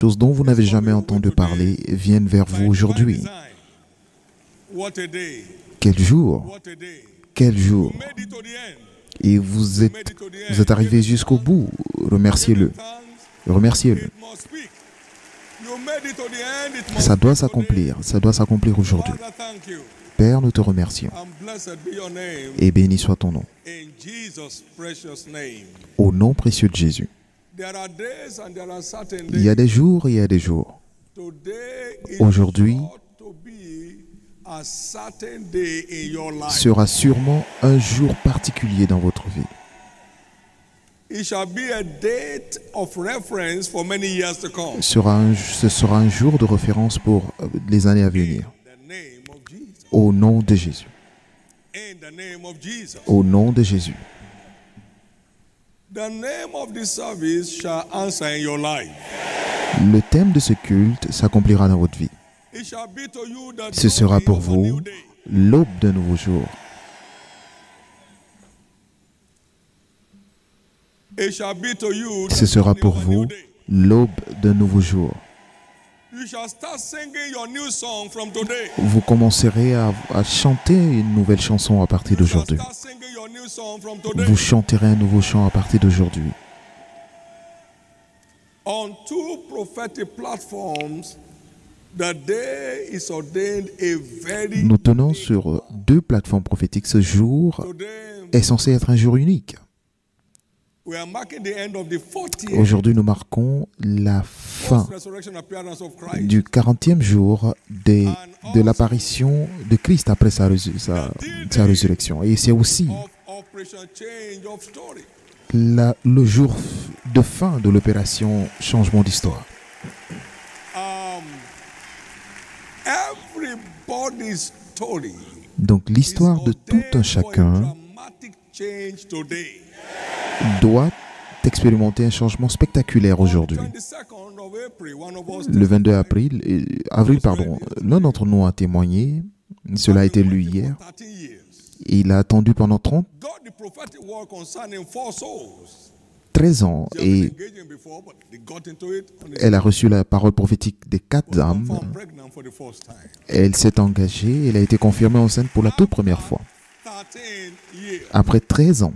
choses dont vous n'avez jamais entendu parler viennent vers vous aujourd'hui. Quel jour! Quel jour! Et vous êtes arrivé jusqu'au bout. Remerciez-le. Remerciez-le. Ça doit s'accomplir. Ça doit s'accomplir aujourd'hui. Père, nous te remercions. Et béni soit ton nom. Au nom précieux de Jésus. Il y a des jours et il y a des jours. Aujourd'hui sera sûrement un jour particulier dans votre vie. Ce sera un jour de référence pour les années à venir. Au nom de Jésus. Au nom de Jésus. Le thème de ce culte s'accomplira dans votre vie. Ce sera pour vous l'aube d'un nouveau jour. Ce sera pour vous l'aube d'un nouveau jour. Vous commencerez à chanter une nouvelle chanson à partir d'aujourd'hui. Vous chanterez un nouveau chant à partir d'aujourd'hui. Nous tenons sur 2 plateformes prophétiques. Ce jour est censé être un jour unique. Aujourd'hui, nous marquons la fin du 40e jour de l'apparition de Christ après sa résurrection. Et c'est aussi le jour de fin de l'opération changement d'histoire. Donc l'histoire de tout un chacun doit expérimenter un changement spectaculaire aujourd'hui. Le 22 avril, l'un d'entre nous a témoigné, cela a été lu hier, et il a attendu pendant 13 ans et elle a reçu la parole prophétique des 4 âmes. Elle s'est engagée, elle a été confirmée enceinte pour la toute première fois. Après 13 ans,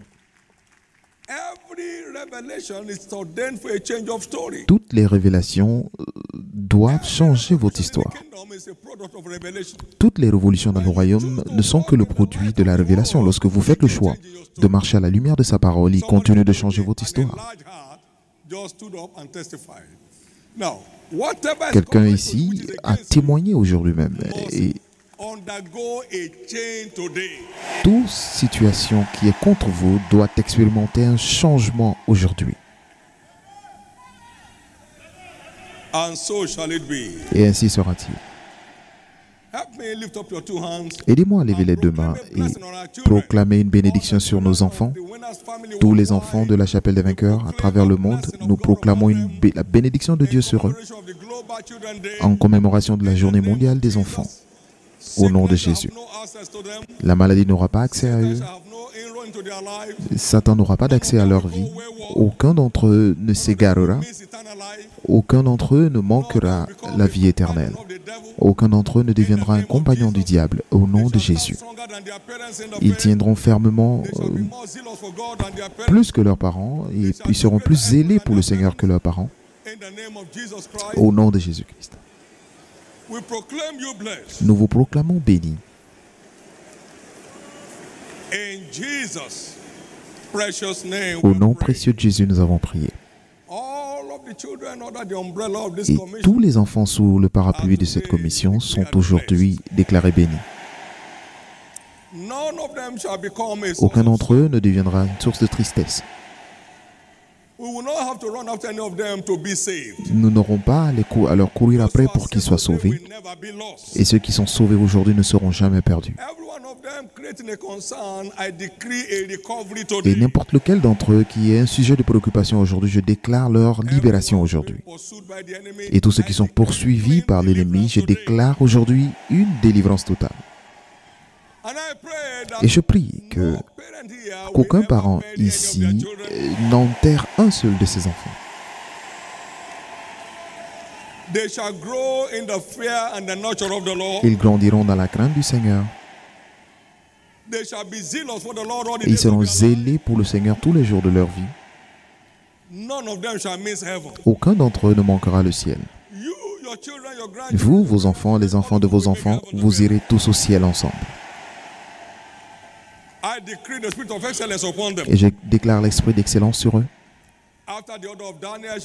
toutes les révélations doivent changer votre histoire. Toutes les révolutions dans le royaume ne sont que le produit de la révélation. Lorsque vous faites le choix de marcher à la lumière de sa parole, il continue de changer votre histoire. Quelqu'un ici a témoigné aujourd'hui même. Et toute situation qui est contre vous doit expérimenter un changement aujourd'hui. Et ainsi sera-t-il. Aidez-moi à lever les 2 mains et proclamer une bénédiction sur nos enfants. Tous les enfants de la chapelle des vainqueurs à travers le monde, nous proclamons la bénédiction de Dieu sur eux en commémoration de la journée mondiale des enfants. Au nom de Jésus. La maladie n'aura pas accès à eux. Satan n'aura pas d'accès à leur vie. Aucun d'entre eux ne s'égarera. Aucun d'entre eux ne manquera la vie éternelle. Aucun d'entre eux ne deviendra un compagnon du diable. Au nom de Jésus. Ils tiendront fermement plus que leurs parents et ils seront plus zélés pour le Seigneur que leurs parents. Au nom de Jésus-Christ. Nous vous proclamons bénis. Au nom précieux de Jésus, nous avons prié. Et tous les enfants sous le parapluie de cette commission sont aujourd'hui déclarés bénis. Aucun d'entre eux ne deviendra une source de tristesse. Nous n'aurons pas à leur courir après pour qu'ils soient sauvés. Et ceux qui sont sauvés aujourd'hui ne seront jamais perdus. Et n'importe lequel d'entre eux qui est un sujet de préoccupation aujourd'hui, je déclare leur libération aujourd'hui. Et tous ceux qui sont poursuivis par l'ennemi, je déclare aujourd'hui une délivrance totale. Et je prie qu'aucun parent ici n'enterre un seul de ses enfants. Ils grandiront dans la crainte du Seigneur. Ils seront zélés pour le Seigneur tous les jours de leur vie. Aucun d'entre eux ne manquera le ciel. Vous, vos enfants, les enfants de vos enfants, vous irez tous au ciel ensemble. Et je déclare l'esprit d'excellence sur eux.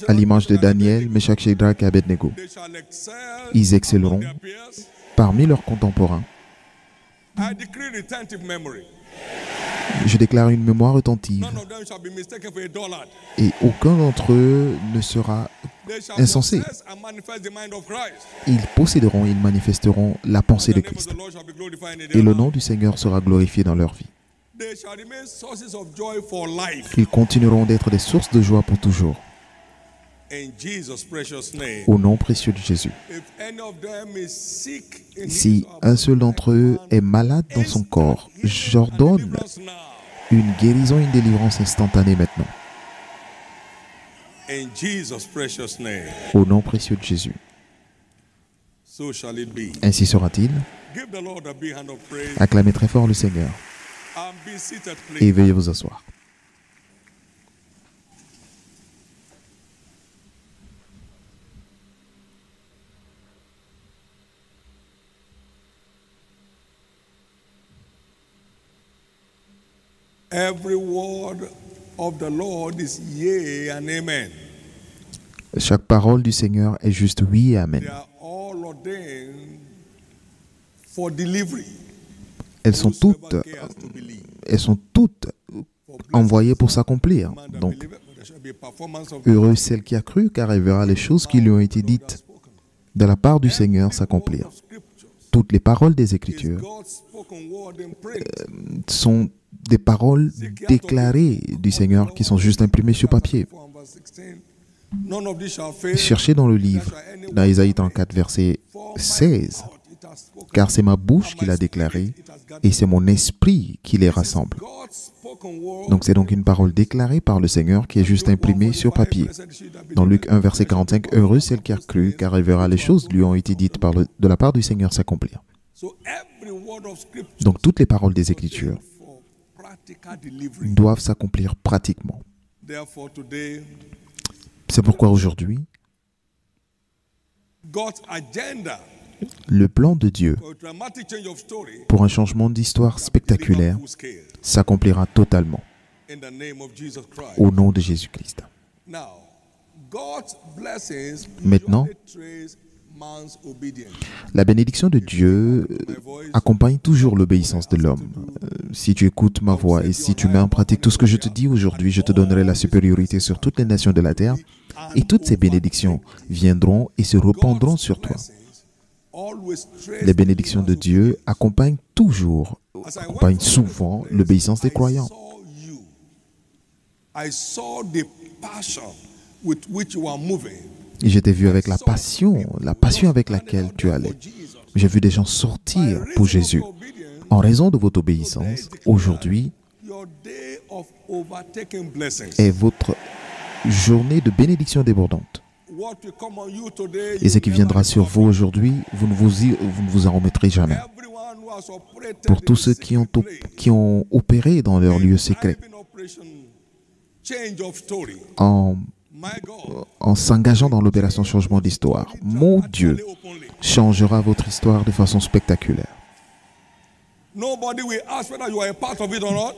À l'image de Daniel, Meshach, Shadrach et Abednego. Ils excelleront parmi leurs contemporains. Je déclare une mémoire attentive. Et aucun d'entre eux ne sera insensé. Ils posséderont, ils manifesteront la pensée de Christ. Et le nom du Seigneur sera glorifié dans leur vie. Ils continueront d'être des sources de joie pour toujours. Au nom précieux de Jésus. Si un seul d'entre eux est malade dans son corps, j'ordonne une guérison, une délivrance instantanée maintenant. Au nom précieux de Jésus. Ainsi sera-t-il. Acclamez très fort le Seigneur. Et veuillez vous asseoir. Every word of the Lord is yea and amen. Chaque parole du Seigneur est juste oui et amen. They are all ordained for delivery. Elles sont toutes envoyées pour s'accomplir. Donc, heureux celle qui a cru, car elle verra les choses qui lui ont été dites de la part du Seigneur s'accomplir. Toutes les paroles des Écritures sont des paroles déclarées du Seigneur qui sont juste imprimées sur papier. Cherchez dans le livre, dans Isaïe 34, verset 16, car c'est ma bouche qui l'a déclaré et c'est mon esprit qui les rassemble. Donc c'est donc une parole déclarée par le Seigneur qui est juste imprimée sur papier. Dans Luc 1, verset 45, heureux celle qui a cru, car elle verra les choses lui ont été dites de la part du Seigneur s'accomplir. Donc toutes les paroles des Écritures doivent s'accomplir pratiquement. C'est pourquoi aujourd'hui, le plan de Dieu pour un changement d'histoire spectaculaire s'accomplira totalement au nom de Jésus-Christ. Maintenant, la bénédiction de Dieu accompagne toujours l'obéissance de l'homme. Si tu écoutes ma voix et si tu mets en pratique tout ce que je te dis aujourd'hui, je te donnerai la supériorité sur toutes les nations de la terre et toutes ces bénédictions viendront et se répandront sur toi. Les bénédictions de Dieu accompagnent souvent l'obéissance des croyants. Et je t'ai vu avec la passion avec laquelle tu allais. J'ai vu des gens sortir pour Jésus. En raison de votre obéissance, aujourd'hui est votre journée de bénédiction débordante. Et ce qui viendra sur vous aujourd'hui, vous ne vous en remettrez jamais. Pour tous ceux qui ont opéré dans leur lieu secret, en s'engageant dans l'opération changement d'histoire, mon Dieu changera votre histoire de façon spectaculaire.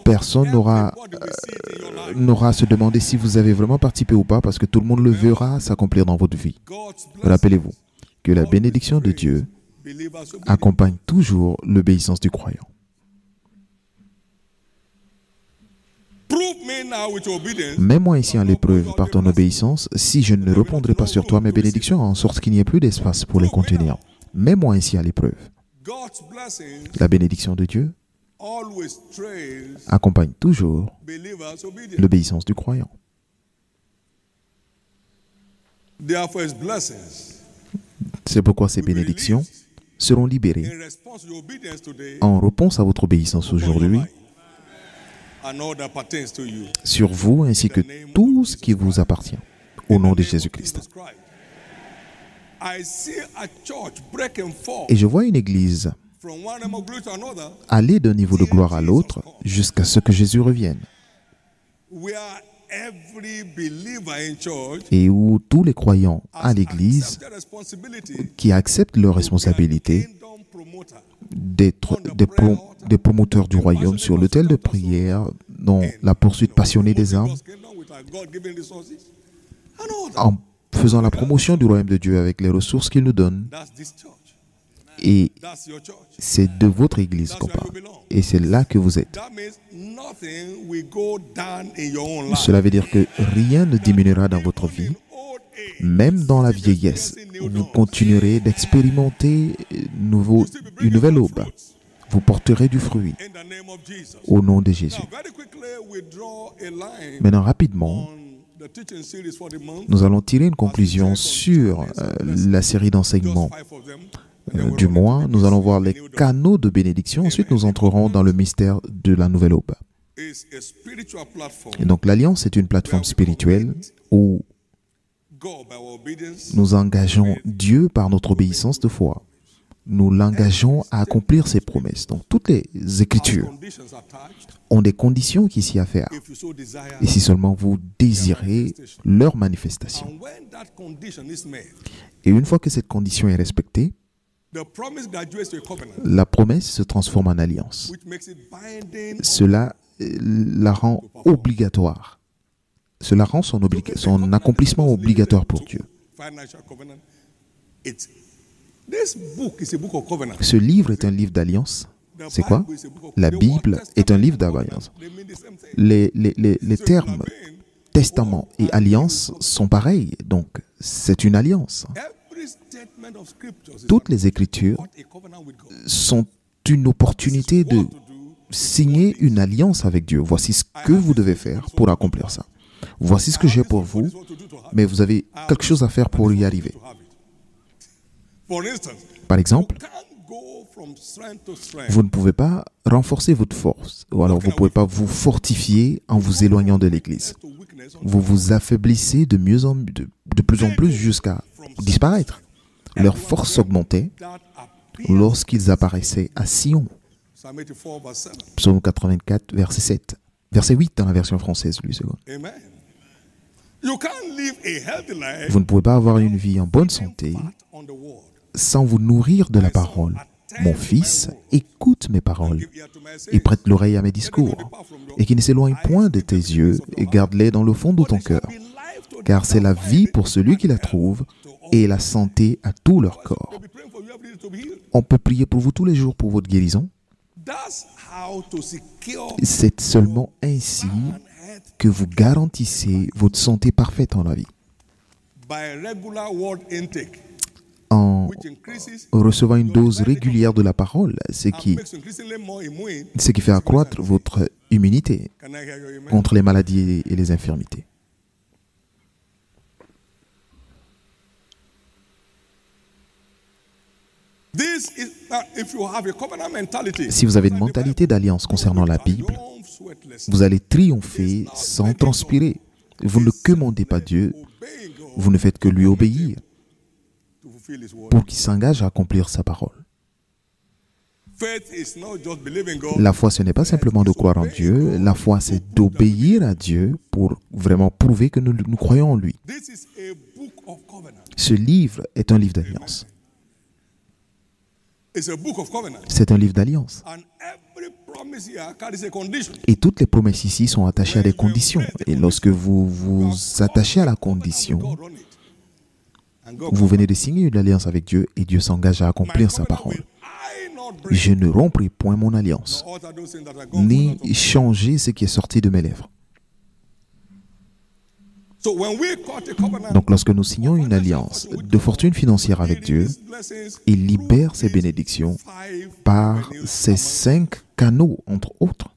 Personne n'aura à se demander si vous avez vraiment participé ou pas, parce que tout le monde le verra s'accomplir dans votre vie. Rappelez-vous que la bénédiction de Dieu accompagne toujours l'obéissance du croyant. Mets-moi ici en l'épreuve par ton obéissance, si je ne répondrai pas sur toi mes bénédictions, en sorte qu'il n'y ait plus d'espace pour les contenir. Mets-moi ici à l'épreuve. La bénédiction de Dieu accompagne toujours l'obéissance du croyant. C'est pourquoi ces bénédictions seront libérées en réponse à votre obéissance aujourd'hui sur vous ainsi que tout ce qui vous appartient, au nom de Jésus-Christ. I see a church break and fall Et je vois une église from one realm of glory to another, aller d'un niveau de gloire à l'autre jusqu'à ce que Jésus revienne. where every believer in church Et où tous les croyants à has l'église accepted responsibility qui acceptent leur responsabilité kingdom promoter. d'être des promoteurs du royaume sur l'autel de prière dans la poursuite passionnée des âmes, God's kingdom with our God-given resources and all that. en faisant la promotion du royaume de Dieu avec les ressources qu'il nous donne. That's this church. Et That's your church. c'est de votre église qu'on parle. Et c'est là que vous êtes. That means nothing will go down in your own life. Cela veut dire que rien ne diminuera dans votre vie. In old age, Même dans la vieillesse, vous continuerez d'expérimenter une nouvelle aube. Vous porterez du fruit in the name of Jesus. au nom de Jésus. Now, very quickly, we draw a line Maintenant, rapidement, on the teaching series for the month. nous allons tirer une conclusion sur la série d'enseignements Just 5 of them. du mois. Nous allons voir les canaux de bénédiction. Ensuite, nous entrerons dans le mystère de la nouvelle aube. It's a spiritual platform. Et donc, l'Alliance est une plateforme spirituelle où God by our obedience. nous engageons Dieu par notre obéissance de foi. Nous l'engageons à accomplir ses promesses. Donc, toutes les Écritures Conditions attached. ont des conditions qui s'y affairent. If you so desire. Et si seulement vous désirez leur manifestation. And when that condition is made, Et une fois que cette condition est respectée, the promise graduates to a covenant, la promesse se transforme en alliance. which makes it binding. Cela la rend obligatoire. Cela rend son accomplissement obligatoire pour Dieu. Financial covenant. This book is a book of covenant. Ce livre est un livre d'alliance. The C'est quoi? Bible is a book of- La the Bible word est un livre testament, d'alliance. they mean the same thing. Les termes testament et alliance sont pareils. Donc, c'est une alliance. Every statement of scriptures is Toutes les Écritures what a covenant with God. sont une opportunité de What to do. signer une alliance avec Dieu. Voici ce que vous devez faire pour accomplir ça. Voici ce que j'ai pour vous, What to do to have mais vous avez quelque chose à faire pour y arriver. to have it. For instance, Par exemple, you can't go from strength to strength. vous ne pouvez pas renforcer votre force, ou alors vous ne pouvez pas vous fortifier en vous éloignant de l'Église. To weakness Vous vous affaiblissez de plus en plus jusqu'à disparaître. Leur force augmentait that appears. lorsqu'ils apparaissaient à Sion. Psalm 84, verse 7. Psaume 84, verset 7. Verset 8 dans la version française, lui, second. Amen. You can't live a healthy life Vous ne pouvez pas avoir une vie en bonne santé on the word. sans vous nourrir de la parole. Mon fils, écoute mes paroles Give ear to my et saying. prête l'oreille à mes discours, et qui ne s'éloigne point de tes yeux, et garde-les dans le fond de ton cœur, Be life to car c'est la vie pour celui qui la trouve, et la santé à tout leur corps. be praying for you every day to be healed. On peut prier pour vous tous les jours pour votre guérison. That's how to secure C'est seulement ainsi health que vous garantissez votre santé parfaite en la vie. by regular word intake, En which increases recevant une dose régulière de la parole, ce and qui makes you increasingly more immune. fait accroître votre immunité Can I hear you? Amen. contre les maladies et les infirmités. This is if you have a covenant mentality. Si vous avez une mentalité d'alliance concernant la Bible, vous allez triompher sans transpirer. Vous ne commandez pas Dieu, obeying God vous ne faites que lui obéir to fulfill His word. pour qu'il s'engage à accomplir sa parole. Faith is not just believing God. La foi, ce n'est pas simplement de croire en Dieu, la foi, c'est d'obéir à Dieu pour vraiment prouver que nous croyons en lui. This is a book of covenant. Ce livre est un livre d'alliance. It's a book of covenant. C'est un livre d'alliance. And every promise here carries a condition. Et toutes les promesses ici sont attachées à des conditions. Et lorsque vous vous attachez à la condition, God on it. And God vous venez de signer une alliance avec Dieu et Dieu s'engage à accomplir sa parole. I not break Je ne romprai point mon alliance, or alter those things that are God. ni changer ce qui est sorti de mes lèvres. So when we cut a covenant, Donc lorsque nous signons une alliance de fortune financière avec Dieu, these blessings il libère ses bénédictions 5 par ces 5 canaux, entre autres.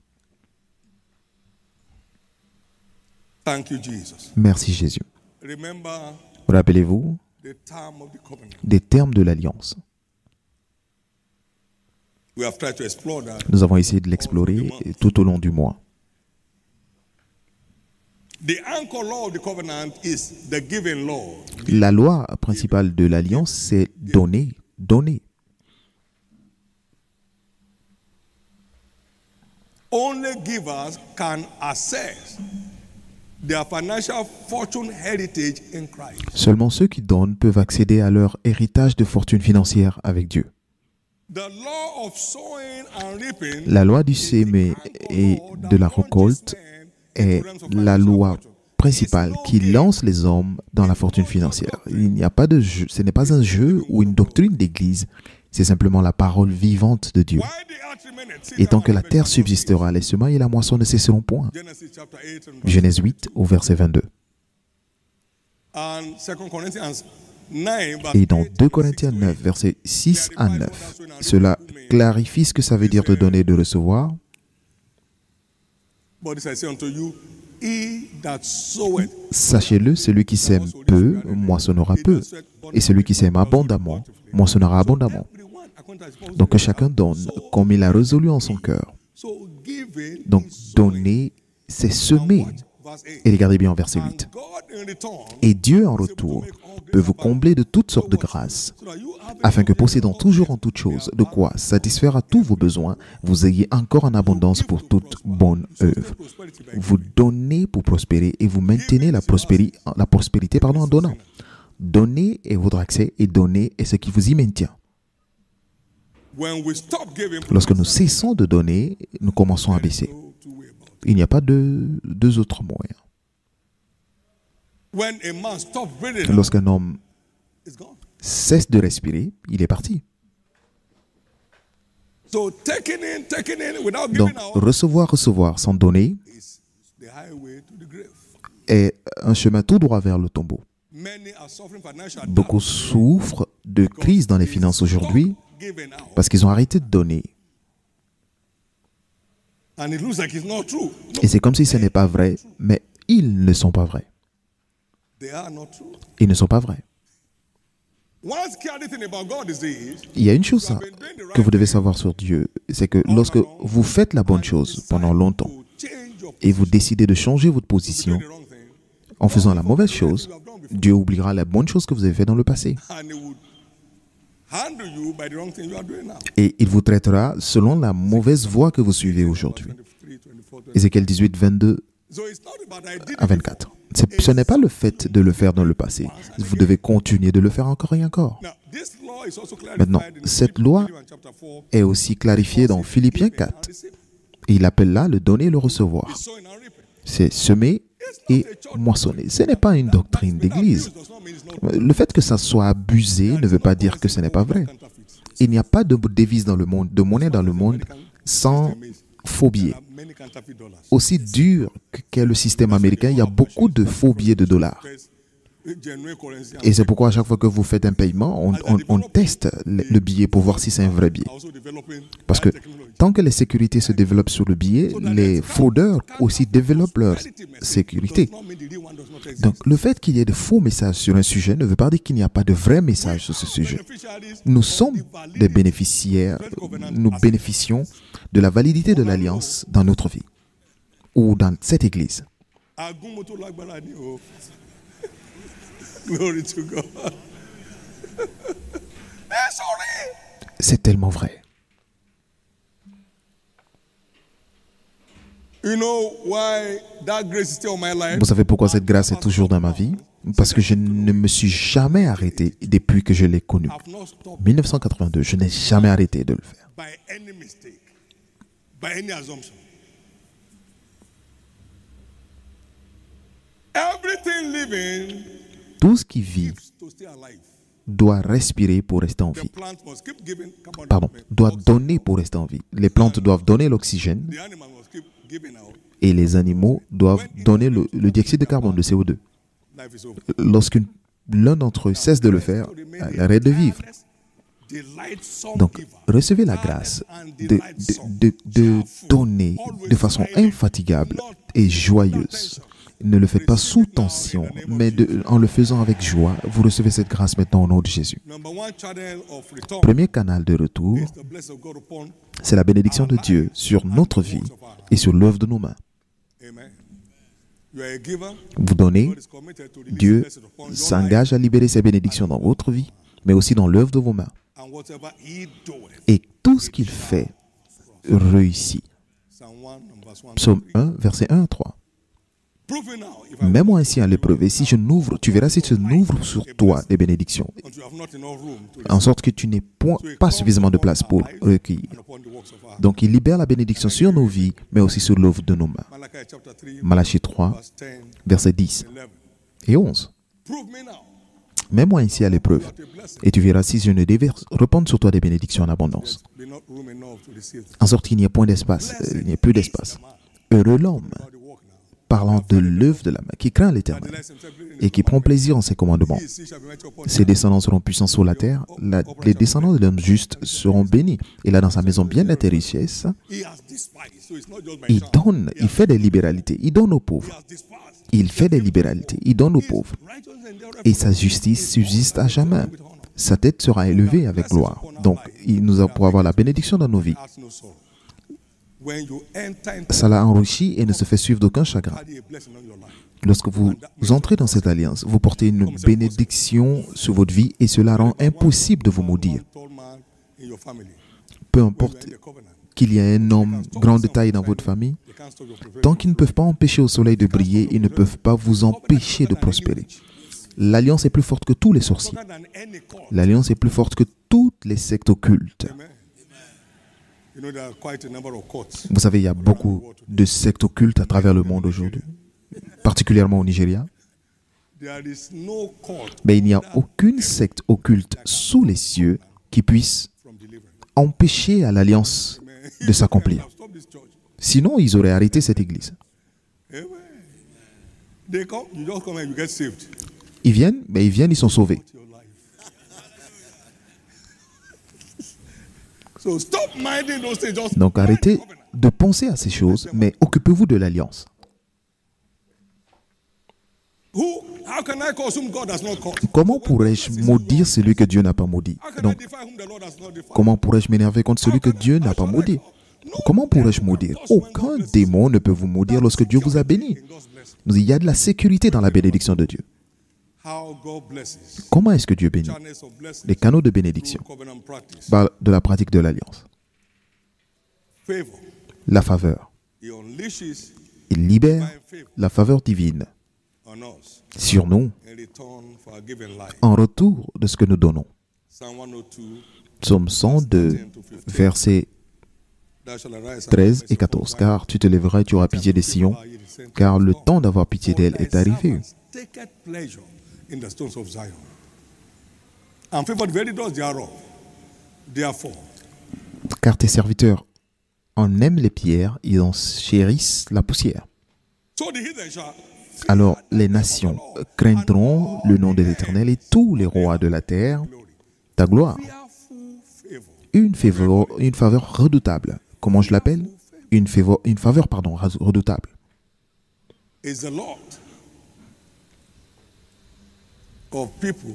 Thank you, Jesus. Merci Jésus. Remember Rappelez-vous the time of the covenant. des termes de l'alliance. We have tried to explore that. Nous avons essayé de l'explorer tout au long du mois. The anchor law of the covenant is the giving law. La loi principale de l'alliance, c'est donner, donner. Only givers can access their financial fortune heritage in Christ. Seulement ceux qui donnent peuvent accéder à leur héritage de fortune financière avec Dieu. The law of sowing and reaping La loi du sémer et de la récolte est la loi principale qui lance les hommes dans la fortune financière. Il n'y a pas de jeu, ce n'est pas un jeu ou une doctrine d'église, c'est simplement la parole vivante de Dieu. Et tant que la terre subsistera, les semailles et la moisson ne cesseront point. Genèse 8 au verset 22. Et dans 2 Corinthiens 9, versets 6 à 9, cela clarifie ce que ça veut dire de donner et de recevoir. Sachez-le, celui qui sème peu, moissonnera peu. Et celui qui sème abondamment, moissonnera abondamment. Donc que chacun donne comme il a résolu en son cœur. Donc donner, c'est semer. Et regardez bien en verset 8. Et Dieu en retour peut vous combler de toutes sortes de grâces, afin que possédant toujours en toutes choses de quoi satisfaire à tous vos besoins, vous ayez encore en abondance pour toute bonne œuvre. Vous donnez pour prospérer et vous maintenez la prospérité en donnant. Donner est votre accès et donner est ce qui vous y maintient. Lorsque nous cessons de donner, nous commençons à baisser. Il n'y a pas de deux autres moyens. Lorsqu'un homme cesse de respirer, il est parti. Donc, recevoir sans donner est un chemin tout droit vers le tombeau. Beaucoup souffrent de crise dans les finances aujourd'hui parce qu'ils ont arrêté de donner. Et c'est comme si ce n'est pas vrai, mais ils ne sont pas vrais. Ils ne sont pas vrais. Il y a une chose que vous devez savoir sur Dieu, c'est que lorsque vous faites la bonne chose pendant longtemps et vous décidez de changer votre position en faisant la mauvaise chose, Dieu oubliera la bonne chose que vous avez faite dans le passé. Et il vous traitera selon la mauvaise voie que vous suivez aujourd'hui. Ézéchiel 18, 22 à 24. Ce n'est pas le fait de le faire dans le passé. Vous devez continuer de le faire encore et encore. Maintenant, cette loi est aussi clarifiée dans Philippiens 4. Et il appelle là le donner et le recevoir. C'est semer et moissonner. Ce n'est pas une doctrine d'église. Le fait que ça soit abusé ne veut pas dire que ce n'est pas vrai. Il n'y a pas de devise dans le monde, de monnaie dans le monde sans faux billets. Aussi dur qu'est le système américain, il y a beaucoup de faux billets de dollars. Et c'est pourquoi à chaque fois que vous faites un paiement, on teste le billet pour voir si c'est un vrai billet. Parce que tant que les sécurités se développent sur le billet, les fraudeurs aussi développent leur sécurité. Donc le fait qu'il y ait de faux messages sur un sujet ne veut pas dire qu'il n'y a pas de vrais messages sur ce sujet. Nous sommes des bénéficiaires, nous bénéficions de la validité de l'alliance dans notre vie ou dans cette église. Glory to God. C'est tellement vrai. You know why that grace is still in my life? Vous savez pourquoi cette grâce est toujours dans ma vie? Parce que je ne me suis jamais arrêté depuis que je l'ai connu. 1982, je n'ai jamais arrêté de le faire. By any mistake, by any assumption. Everything living Tout ce qui vit to stay alive. doit respirer pour rester en The vie. plant must keep giving carbon Pardon, dioxide. doit donner pour rester en vie. Les plantes doivent donner l'oxygène The animal must keep giving out. et les animaux doivent donner le dioxyde de carbone, le CO2. Life is over. Lorsqu'un d'entre eux cesse de le faire, elle arrête de vivre. Donc, recevez la grâce de donner de façon infatigable et joyeuse. Ne le faites pas sous tension, mais en le faisant avec joie, vous recevez cette grâce maintenant au nom de Jésus. Premier canal de retour, c'est la bénédiction de Dieu sur notre vie et sur l'œuvre de nos mains. You are a giver. Vous donnez, God is committed to release Dieu blessings upon your life. s'engage à libérer ses bénédictions dans votre vie, mais aussi dans l'œuvre de vos mains. And whatever he doeth. Et tout ce qu'il fait réussit. Psalm 1 verse 1. Psaume 1, verset 1 à 3. Prove me now if I Mets-moi ainsi à l'épreuve, et si je n'ouvre, tu verras si je n'ouvre sur toi des bénédictions, until you have not enough room to en sorte que tu n'aies pas suffisamment de place pour recueillir. and upon the works of our hands. Donc il libère la bénédiction sur nos vies, mais aussi sur l'œuvre de nos mains. Malachi chapter 3 Malachie 3, verse 10 versets 10 11. et 11. Prove me now Mets-moi ainsi à l'épreuve, that a blessing et tu verras si je ne déverse, répande sur toi des bénédictions en abondance, be not room enough to receive. en sorte qu'il n'y ait point d'espace, il n'y ait plus d'espace. Heureux l'homme, How they walk now. parlant de l'œuvre de la main, qui craint l'Éternel Delights himself in et qui prend plaisir en ses commandements. his seed shall be mighty upon Ses descendants seront puissants sur la terre, les descendants de l'homme juste seront bénis. Il a dans sa maison bien des richesses. He has despised. So it's not just by Il chance. donne, il fait des libéralités, il donne aux He pauvres. has despised. Il fait des libéralités, il donne aux pauvres. Righteousness and Et sa justice subsiste à jamais. Sa tête sera élevée avec gloire. Donc, il nous a pour avoir la bénédiction dans nos vies. has no sorrow. When you enter into Ça l'a enrichi et ne se fait suivre d'aucun chagrin. carry a blessing on your life. Lorsque vous entrez dans cette alliance, vous portez une bénédiction sur votre vie et cela rend impossible de vous maudire. Tall man in your family. Peu When importe you're in the covenant. qu'il y ait un homme grand de taille dans votre famille, They can't stop your preparing. tant qu'ils ne peuvent pas empêcher au soleil de briller, ils ne peuvent pas vous empêcher de prospérer. L'alliance est plus forte que tous les sorciers. Than any call. L'alliance est plus forte que toutes les sectes occultes. Amen. You know there are quite a number of courts. Vous savez, il y a beaucoup de sectes occultes à travers le monde aujourd'hui, particulièrement au Nigeria. There is no court Mais il n'y a aucune secte occulte sous les cieux qui puisse from deliverance. empêcher à l'alliance de s'accomplir. Stop this church. Sinon, ils auraient arrêté cette église. Amen. They come, you just come and you get saved. Ils viennent, ils sont sauvés. Your life. So stop minding those things. Just Donc mind the arrêtez covenant. de penser à ces choses, mais occupez-vous de l'alliance. How can I cause whom God has not called? Comment pourrais-je maudire celui que Dieu n'a pas maudit? How can I Donc, defy whom the Lord has not defied? comment pourrais-je m'énerver contre celui que Dieu n'a pas maudit? Comment pourrais-je maudire? Aucun démon ne peut vous maudire lorsque Dieu vous a béni. In God's blessing. Il y a de la sécurité dans la bénédiction de Dieu. How God blesses. Comment est-ce que Dieu bénit? Channels of blessing. Les canaux de bénédiction Covenant practice. par de la pratique de l'alliance. Favor. La faveur. He unleashes Il libère divine favor la faveur divine on us sur nous in return for our given life. en retour de ce que nous donnons. Psalm 102. Psaume 102, versets Thou shalt arise and 13 have et mercy 14. upon Car tu te lèveras et tu auras pitié des Sion, car le temps d'avoir pitié d'elle est arrivé. Taketh pleasure in the stones of Zion, and favor the very doors thereof. Therefore, Car tes serviteurs en aiment les pierres, ils en chérissent la poussière. so the heathen shall Alors les nations craindront le nom de l'Éternel et tous les rois de la terre ta gloire. fearful favor. Une faveur redoutable. Comment je l'appelle? Une faveur, redoutable. Is the Lord of people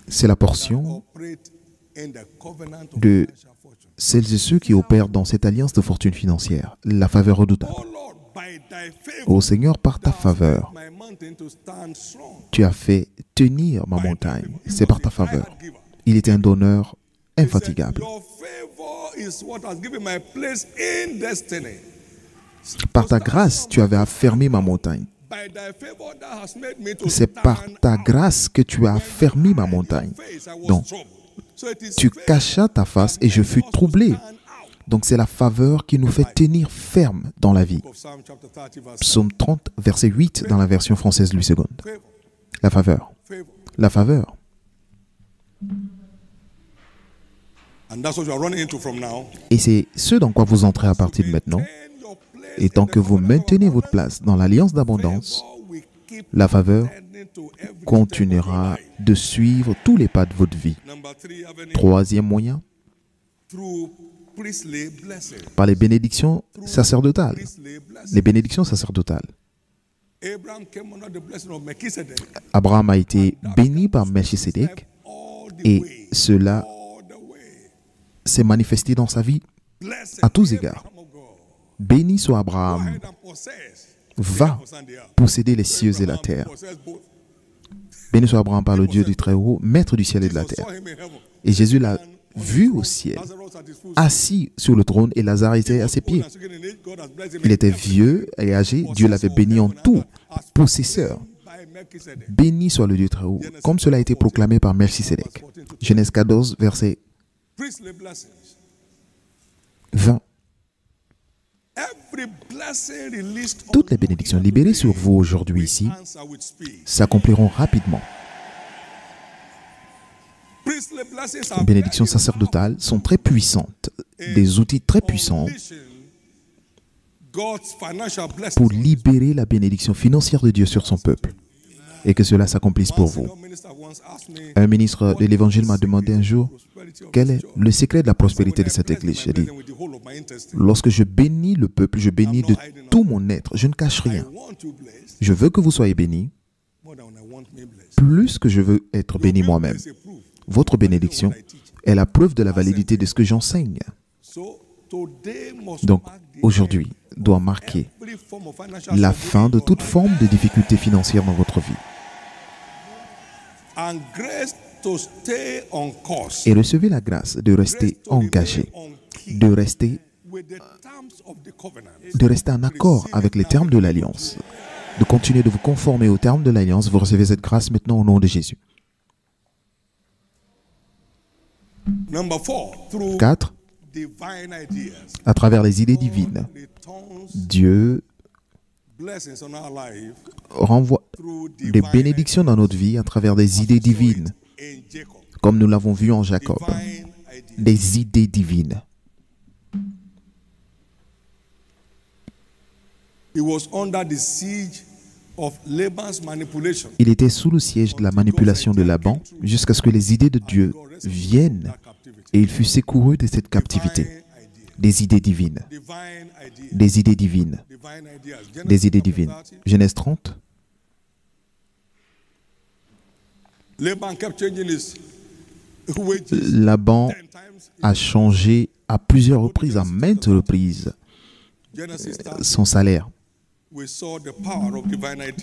C'est la portion operate in the covenant of de financial fortune. celles et ceux qui opèrent dans cette alliance de fortune financière. La faveur redoutable. Oh Lord, by thy favor, Ô Seigneur, par ta faveur, my mountain to stand strong. tu as fait tenir ma montagne. C'est par ta faveur. Il est un donneur infatigable. Your favor is what has given my place in destiny. Par ta grâce, tu avais affermi ma montagne. By thy favor thou hast made me to C'est par stand ta out. grâce que tu as affermi ma montagne. Face, I was Donc, troubled. So it is tu favor cachas ta face et je fus troublé. stand out. Donc c'est la faveur qui nous fait tenir ferme dans la vie. Of Psalm chapter 30 verse Psaume 30, verset 8 dans la version française Louis II. favor, La faveur. favor. La faveur. And that's what you are running into from now. Et c'est ce dans quoi vous entrez à partir de maintenant. Maintain your place Et tant in que the vous covenant maintenez of votre place dans l'alliance d'abondance, favor will keep la faveur tending to every step of continuera your life. de suivre tous les pas de votre vie. Number 3 avenue, Troisième moyen, through priestly blessing. par les bénédictions sacerdotales. Priestly blessing. Les bénédictions sacerdotales. Abraham came under the blessing of Melchizedek. Abraham a été béni par Melchisédek All the et way. cela All the way. s'est manifesté dans sa vie Blessed à tous be égards. Abraham of God. Béni soit Go Abraham. ahead and possess va posséder les cieux et la terre. Béni soit Abraham par le Dieu du Très-Haut, maître du ciel et de la terre. Et Jésus l'a vu au ciel, assis sur le trône, et Lazare était à ses pieds. Il était vieux et âgé, Dieu l'avait béni en tout, possesseur. Béni soit le Dieu Très-Haut, comme cela a été proclamé par Melchisédek. Genèse 14, verset 20. Toutes les bénédictions libérées sur vous aujourd'hui ici s'accompliront rapidement. Les bénédictions sacerdotales sont très puissantes, des outils très puissants pour libérer la bénédiction financière de Dieu sur son peuple et que cela s'accomplisse pour vous. Un ministre de l'Évangile m'a demandé un jour quel est le secret de la prospérité de cette église. J'ai dit, lorsque je bénis le peuple, je bénis de tout mon être, je ne cache rien. Je veux que vous soyez bénis plus que je veux être béni moi-même. Votre bénédiction est la preuve de la validité de ce que j'enseigne. Donc, aujourd'hui, doit marquer la fin de toute forme de difficulté financière dans votre vie. Et recevez la grâce de rester engagé, de rester en accord avec les termes de l'Alliance, de continuer de vous conformer aux termes de l'Alliance. Vous recevez cette grâce maintenant au nom de Jésus. 4. À travers les idées divines, Dieu renvoie des bénédictions dans notre vie à travers des idées divines, comme nous l'avons vu en Jacob, des idées divines. Il était sous le siège de la manipulation de Laban jusqu'à ce que les idées de Dieu viennent et il fut secouru de cette captivité. Des idées divines. Des idées divines. Des idées divines. Genèse 30. Laban a changé à plusieurs reprises, à maintes reprises, son salaire.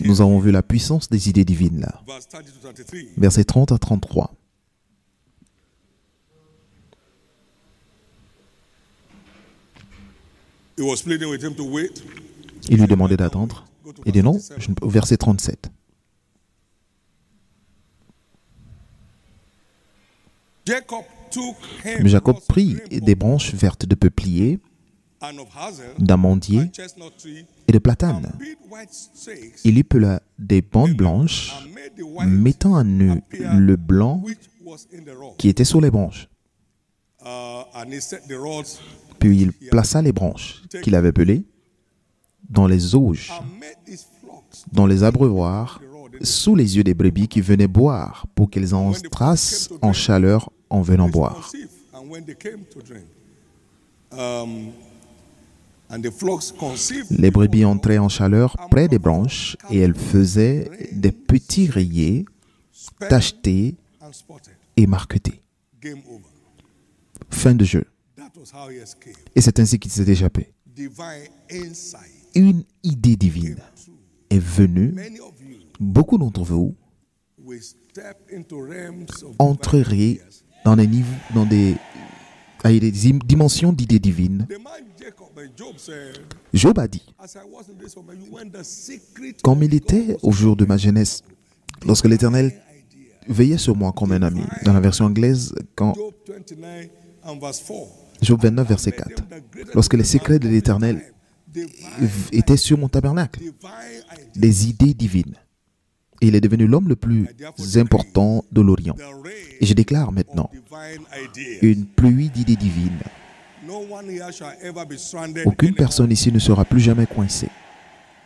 Nous avons vu la puissance des idées divines là. Versets 30 à 33. Il lui demandait d'attendre. Il dit non, verset 37. Jacob prit des branches vertes de peuplier, d'amandier et de platane. Il y pela des bandes blanches, mettant à nu le blanc qui était sur les branches. Puis il plaça les branches qu'il avait pelées dans les auges, dans les abreuvoirs, sous les yeux des brebis qui venaient boire, pour qu'elles entrassent en chaleur en venant boire. Les brebis entraient en chaleur près des branches et elles faisaient des petits rayés, tachetés et marquetés. Fin de jeu. Et c'est ainsi qu'il s'est échappé. Une idée divine est venue. Beaucoup d'entre vous entrerez dans des dimensions d'idées divines. Job a dit, comme il était au jour de ma jeunesse, lorsque l'Éternel veillait sur moi comme un ami. Dans la version anglaise, quand Job 29, verset 4. Lorsque les secrets de l'Éternel étaient sur mon tabernacle, des idées divines. Et il est devenu l'homme le plus important de l'Orient. Et je déclare maintenant une pluie d'idées divines. Aucune personne ici ne sera plus jamais coincée.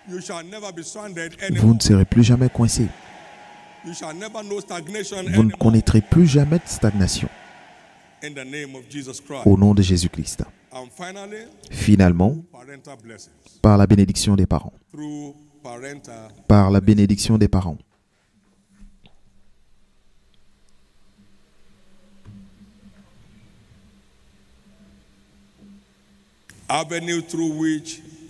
Vous ne serez plus jamais coincé. Vous ne connaîtrez plus jamais de stagnation. Au nom de Jésus-Christ. Finalement, par la bénédiction des parents. Par la bénédiction des parents.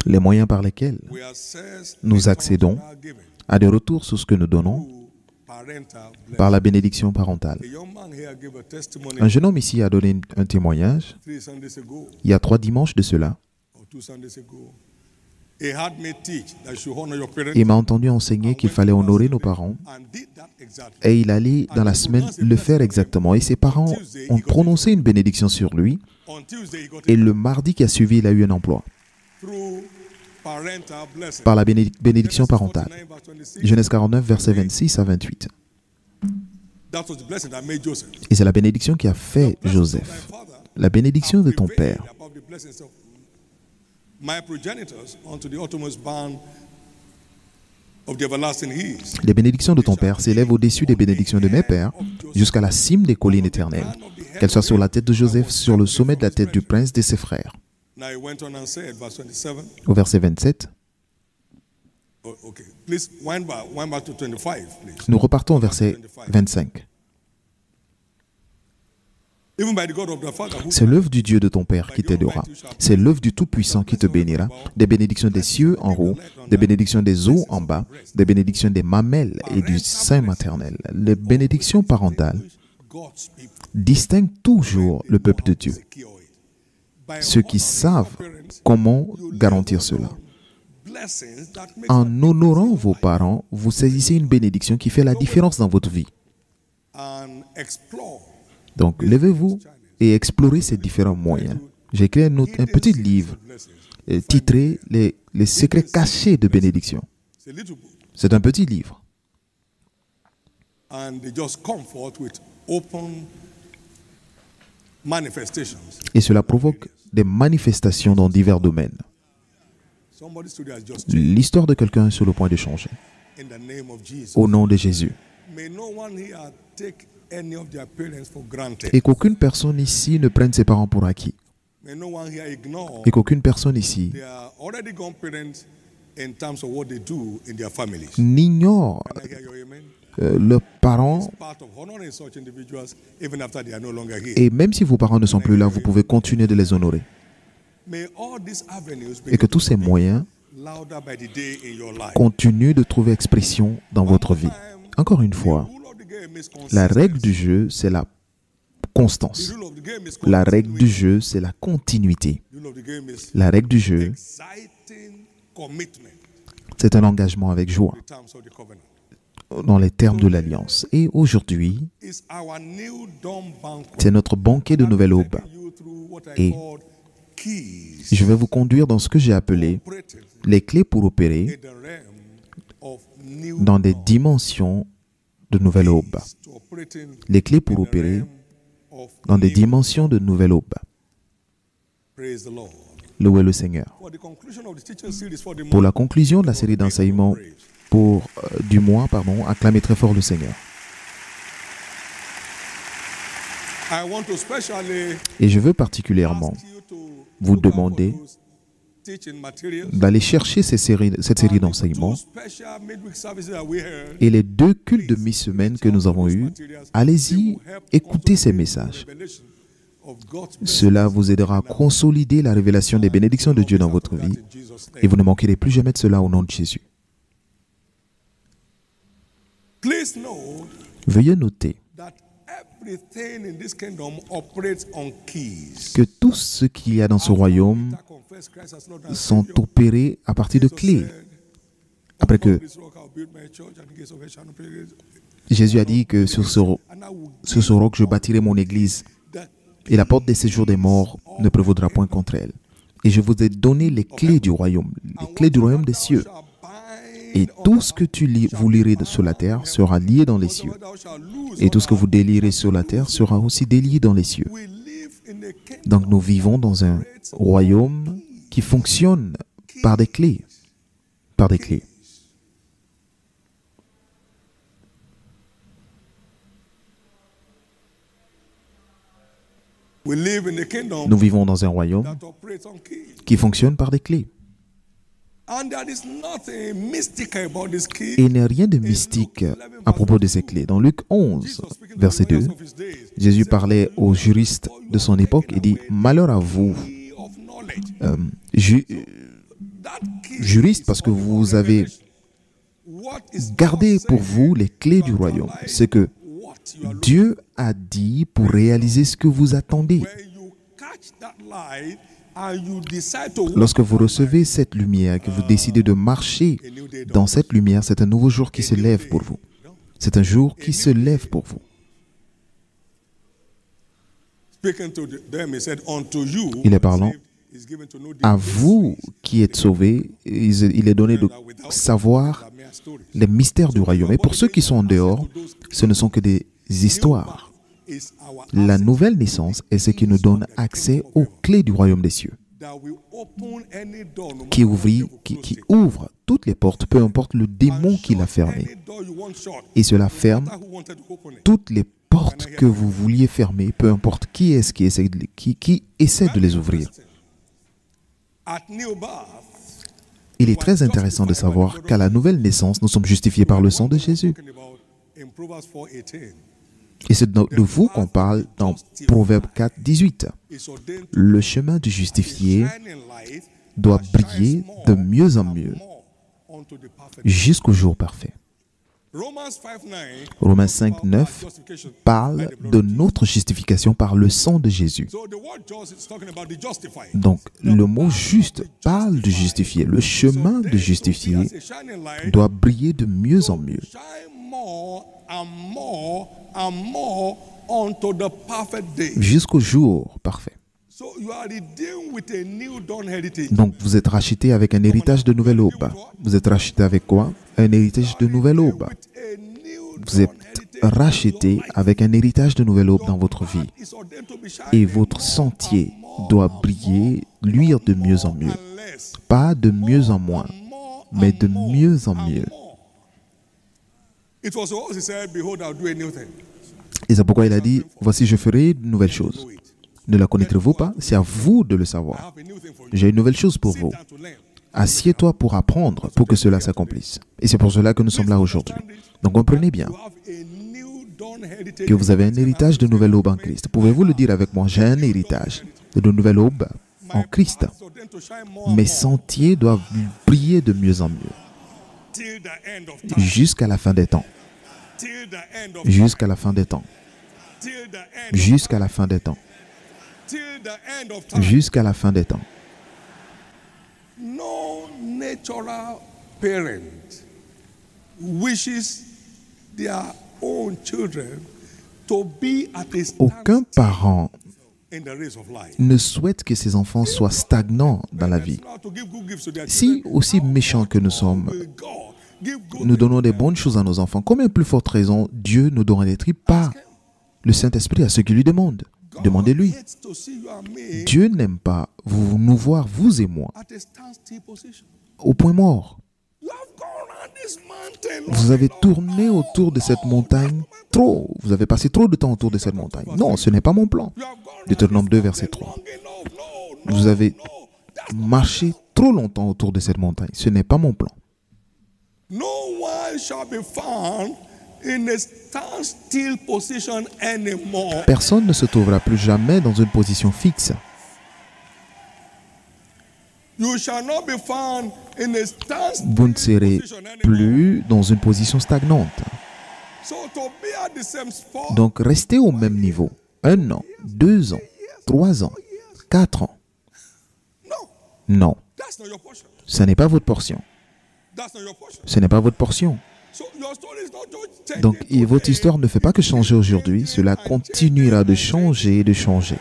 les moyens par lesquels we assess nous accédons our giving à des retours sur ce que nous donnons through parental blessing. par la bénédiction parentale. A young man here gave a testimony Un jeune homme ici a donné un témoignage 3 Sundays ago il y a 3 dimanches de cela. or 2 Sundays ago. He had me teach that you should honor your parents Il m'a entendu enseigner qu'il fallait honorer nos parents and did that exactly. et il allait dans la semaine le faire exactement. Et ses parents ont prononcé une bénédiction sur lui On Tuesday, he got et it le mardi qui a suivi, il a eu un emploi through parental blessing. par la bénédiction parentale. 49, verse 26. Genèse 49, versets 26 à 28. That was the blessing that made Joseph. Et c'est la bénédiction qui a fait Joseph. La bénédiction de ton père. Above the blessings of my progenitors unto the uttermost bound of the everlasting hills. Les bénédictions de ton père s'élèvent au-dessus des bénédictions de mes pères jusqu'à la cime des collines éternelles, qu'elles soient sur la tête de Joseph, sur le sommet de la tête du prince de ses frères. Now he went on and said, verse 27. Au verset 27, Oh, okay, please wind back to 25, please. nous repartons au verset 25. Even by the God of the Father who C'est l'œuvre du Dieu de ton Père qui t'aidera. C'est l'œuvre du Tout-Puissant qui te bénira. Des bénédictions des cieux en haut, des bénédictions des eaux en bas, des bénédictions des mamelles et du sein maternel. Les bénédictions parentales God's people distinguent toujours le peuple de Dieu. secure it. By Ceux qui savent comment garantir cela. blessings that make En honorant vos parents, vous saisissez une bénédiction qui fait la différence dans votre vie. and explore. Donc, levez-vous et explorez ces différents moyens. J'ai écrit un petit livre titré Les secrets cachés de bénédiction. It's a little book. C'est un petit livre. And they just come forth with open manifestations. Et cela provoque des manifestations dans divers domaines. Somebody today has just changed L'histoire de quelqu'un est sur le point de changer. in the name of Jesus. Au nom de Jésus. May no one here take any of their parents for granted. Et qu'aucune personne ici ne prenne ses parents pour acquis. May no one here ignore Et qu'aucune personne ici their already gone parents in terms of what they do in their families. n'ignore Can I hear your amen? leurs parents. Part of honoring such individuals even after they are no longer here. Et même si vos parents ne sont plus là, vous pouvez continuer de les honorer. May all these avenues Et que tous ces moyens louder by the day in your life. continuent de trouver expression dans votre vie. Encore une fois, The rule of the game is la consistency. règle du jeu, c'est la constance. The rule of the game is La règle du continuity. jeu, c'est la continuité. The rule of the game is La règle du jeu, exciting commitment c'est un engagement avec joie in terms of the covenant. dans les termes de l'alliance. Et aujourd'hui, It's our new dawn banquet. c'est notre banquet de nouvelle aube. Taking you through what I Et call keys je vais vous conduire dans ce que j'ai appelé operating les clés pour opérer in the realm of new dans des dawn. dimensions de nouvelle aube. To operating Les clés pour in the opérer realm of dans des new- dimensions de nouvelle aube. Praise the Lord. Louez le Seigneur. For the conclusion of the teaching series for the Pour la month, conclusion de la série d'enseignements du mois, acclamez très fort le Seigneur. I want to specially Et je veux particulièrement ask you to vous look out for demander those teaching materials. d'aller chercher cette série d'enseignements Two special midweek services that we heard. et les 2 cultes de mi-semaine que nous avons eus. Allez-y, écoutez ces messages. Revelation of God's blessing Cela vous aidera à consolider la révélation des bénédictions de Dieu dans votre vie in Jesus' et name. vous ne manquerez plus jamais de cela au nom de Jésus. Please note Veuillez noter that everything in this kingdom operates on keys. que tout ce qu'il y a dans ce royaume That confess Christ as Lord and sont Savior. opérés à partir de clés. said, Après que "Upon this rock I'll build my church, and the gates of hell shall not prevail." Jésus a dit que sur ce And I will sur ce roc je bâtirai mon église that et la porte des séjours des morts ne prévaudra point contre elle. Et je vous ai donné les clés du royaume, les clés du royaume des cieux. shall bind Et tout ce que vous lirez sur la terre sera lié dans les cieux. thou shalt loose Et tout ce que vous délirez sur la terre sera aussi délié dans les cieux. We live in a kingdom Donc nous vivons dans un royaume qui fonctionne par des clés. Par des clés. We live in a kingdom Nous vivons dans un royaume that operates on keys. qui fonctionne par des clés. And there is nothing mystical about this key. Et il n'y a rien de mystique à propos de ces clés. Dans Luc 11, verset 2, Of his days, Jésus parlait aux juristes de son époque et dit « Malheur à vous, key of knowledge juriste parce que vous avez gardé pour vous les clés du royaume. C'est que Dieu a dit pour réaliser ce que vous attendez. Lorsque vous recevez cette lumière, que vous décidez de marcher dans cette lumière, c'est un nouveau jour qui se lève pour vous. C'est un jour qui se lève pour vous. Il est parlant à vous qui êtes sauvés, il est donné de savoir les mystères du royaume. Et pour ceux qui sont en dehors, ce ne sont que des histoires. La nouvelle naissance est ce qui nous donne accès aux clés du royaume des cieux, qui ouvre toutes les portes, peu importe le démon qui l'a fermé. Et cela ferme toutes les portes que vous vouliez fermer, peu importe qui essaie de les ouvrir. Il est très intéressant de savoir qu'à la nouvelle naissance, nous sommes justifiés par le sang de Jésus. Et c'est de vous qu'on parle dans Proverbe 4, 18. Le chemin du justifié doit briller de mieux en mieux jusqu'au jour parfait. Romains 5, 9 parle de notre justification par le sang de Jésus. Donc, le mot juste parle de justifier. Le chemin de justifier doit briller de mieux en mieux jusqu'au jour parfait. Donc, vous êtes racheté avec un héritage de nouvelle aube. Vous êtes racheté avec quoi? Un héritage de nouvelle aube. Vous êtes racheté avec un héritage de nouvelle aube dans votre vie. Et votre sentier doit briller, luire de mieux en mieux. Pas de mieux en moins, mais de mieux en mieux. Et c'est pourquoi il a dit, voici je ferai de nouvelles choses. Ne la connaîtrez-vous pas? C'est à vous de le savoir. J'ai une nouvelle chose pour vous. Assieds-toi pour apprendre, pour que cela s'accomplisse. Et c'est pour cela que nous sommes là aujourd'hui. Donc comprenez bien que vous avez un héritage de nouvelle aube en Christ. Pouvez-vous le dire avec moi? J'ai un héritage de nouvelle aube en Christ. Mes sentiers doivent briller de mieux en mieux. Jusqu'à la fin des temps. Jusqu'à la fin des temps. Jusqu'à la fin des temps. Jusqu'à la fin des temps. No natural parent wishes their own children to be at a Aucun parent in the race of life. ne souhaite que ses enfants soient stagnants dans la vie. Si, aussi méchants que nous sommes, nous donnons des bonnes choses à nos enfants, combien plus forte raison Dieu nous donnerait-il pas le Saint-Esprit à ceux qui lui demandent? Demandez-lui. Dieu n'aime pas nous voir, vous et moi, au point mort. Vous avez tourné autour de cette montagne trop. Vous avez passé trop de temps autour de cette montagne. Non, ce n'est pas mon plan. Deutéronome 2, verset 3. Vous avez marché trop longtemps autour de cette montagne. Ce n'est pas mon plan. No one shall be found in a standstill position anymore. Personne ne se trouvera plus jamais dans une position fixe. You shall not be found in a standstill Vous ne serez position anymore. plus dans une position stagnante. So to be at the same spot, Donc, restez au même niveau. 1 an, 2 ans, 3 ans, 4 ans. no, Non, that's not your portion. ce n'est pas votre portion. That's not your portion. Ce n'est pas votre portion. So your story is not just changing Donc, et votre today. histoire ne fait pas que changer aujourd'hui, cela continuera de changer et de changer.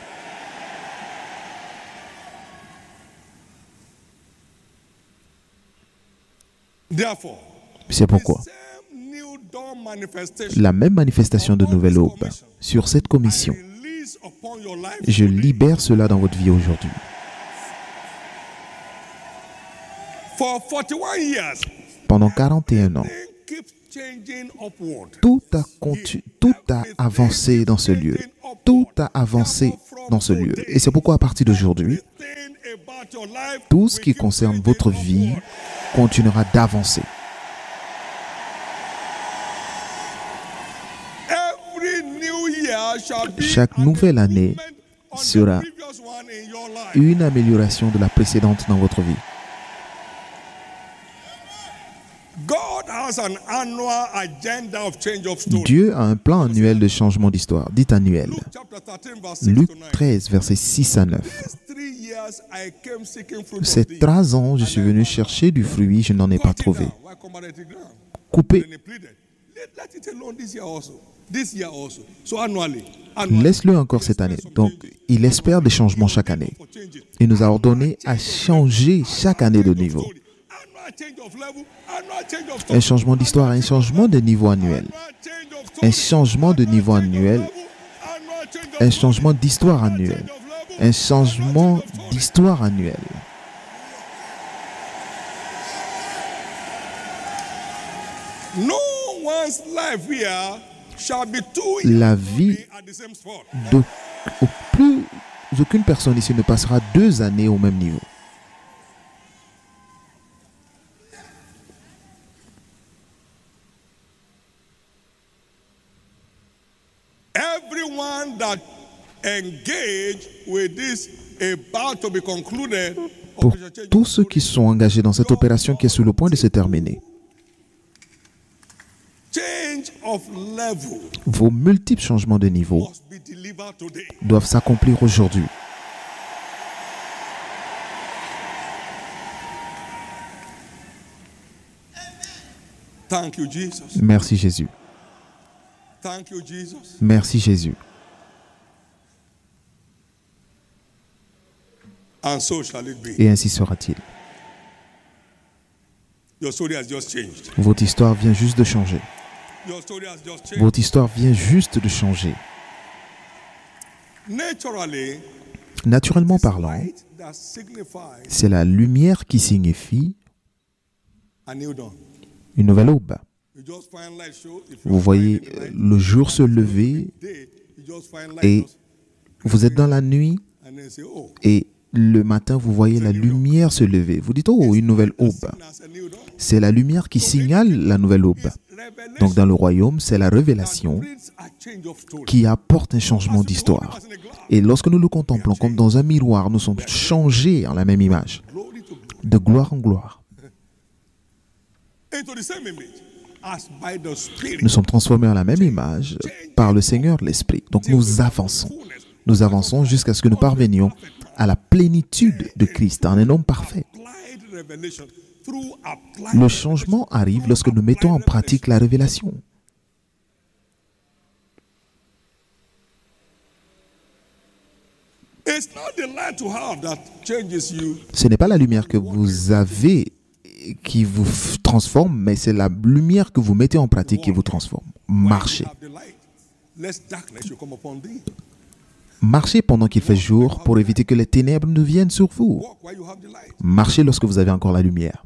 Therefore, C'est pourquoi the same new dawn manifestation la même manifestation de nouvelle aube sur cette commission, release upon your life je libère cela dans votre vie aujourd'hui. for 41 years. Pendant 41 ans, Things keep changing upward. tout a avancé dans ce lieu. Tout a avancé dans ce lieu. Et c'est pourquoi à partir d'aujourd'hui, Everything about your life tout ce qui will keep concerne changing votre vie upward. continuera d'avancer. Every new year shall be Chaque an nouvelle année improvement on the sera previous one in your life. une amélioration de la précédente dans votre vie. has an annual agenda of change of story. Dieu a un plan annuel de changement d'histoire, dit annuel. Luke chapter 13 verse 6 Luc to 9. 13, versets 6 à 9. These 3 years I came seeking fruit Ces of thee. 3 ans, je suis venu chercher du fruit, je n'en ai pas Cut it trouvé. down. Why command it to ground? Coupé. Then he pleaded, let it alone this year also. This year also. So annually. Laisse-le encore cette année. Donc, il espère des changements chaque année. For change it. Il nous a ordonné à changer chaque année de niveau. Annual change of level, annual change of Un story. changement d'histoire, un changement de niveau annuel. Annual change of story. Un changement de niveau annuel. Annual change of Un story. changement d'histoire annuel. Un changement d'histoire annuel. No one's life here shall be 2 La years vie at the same spot. aucune personne ici ne passera 2 années au même niveau. Everyone that engage with this about to be concluded, Pour tous ceux qui sont engagés dans cette opération qui est sur le point de se terminer, change of level vos multiples changements de niveau must be delivered today. doivent s'accomplir aujourd'hui. Thank you, Jesus. Merci Jésus. Thank you, Jesus. Merci Jésus. And so shall it be. Et ainsi sera-t-il. Your story has just changed. Votre histoire vient juste de changer. Your story has just changed. Votre histoire vient juste de changer. Naturally, Naturellement parlant, light that signifies c'est la lumière qui signifie a new dawn. une nouvelle aube. You just find light show. If Vous voyez le jour se lever day, you just find light et just- vous êtes dans la nuit and then say, oh, et le matin vous voyez la lumière se lever. Vous dites, oh, une nouvelle aube. that's a new dawn. C'est la lumière qui signale la nouvelle aube. Revelation Donc dans le royaume, c'est la révélation brings a change of story. qui apporte un changement d'histoire. Et lorsque nous le contemplons comme dans un miroir, nous sommes changés en la même image, Glory to God. de gloire en gloire. Into the same image as by the Spirit. Nous sommes transformés en la même image par le Seigneur, l'Esprit. Donc nous avançons. Nous avançons jusqu'à ce que nous parvenions à la plénitude de Christ, en un homme parfait. Applied revelation through applied Le changement arrive lorsque nous mettons en pratique la révélation. It's not the light to have that changes you. Ce n'est pas la lumière que vous avez qui vous transforme, mais c'est la lumière que vous mettez en pratique qui vous transforme. Marchez. Have the light, lest darkness should come upon thee. Marchez pendant qu'il fait jour pour éviter que les ténèbres ne viennent sur vous. Walk while you have the light. Marchez lorsque vous avez encore la lumière.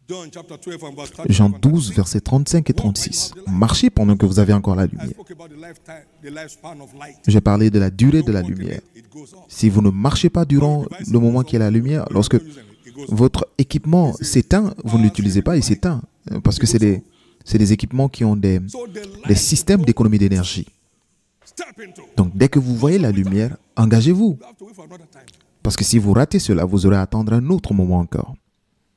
John chapter 12 and verse 35 Jean and 12, versets 35 et 36. Marchez pendant que vous avez encore la I lumière. spoke about the lifespan of light. J'ai parlé de la durée de la lumière. It goes up. Si vous ne marchez pas durant le moment qu'il y a la lumière, lorsque It goes up. votre équipement s'éteint, vous ne l'utilisez pas, il s'éteint. Parce que c'est des équipements qui ont des So the light systèmes d'économie d'énergie. step into. Donc dès que vous voyez la lumière, engagez-vous. You have to wait for another time. Parce que si vous ratez cela, vous aurez à attendre un autre moment encore.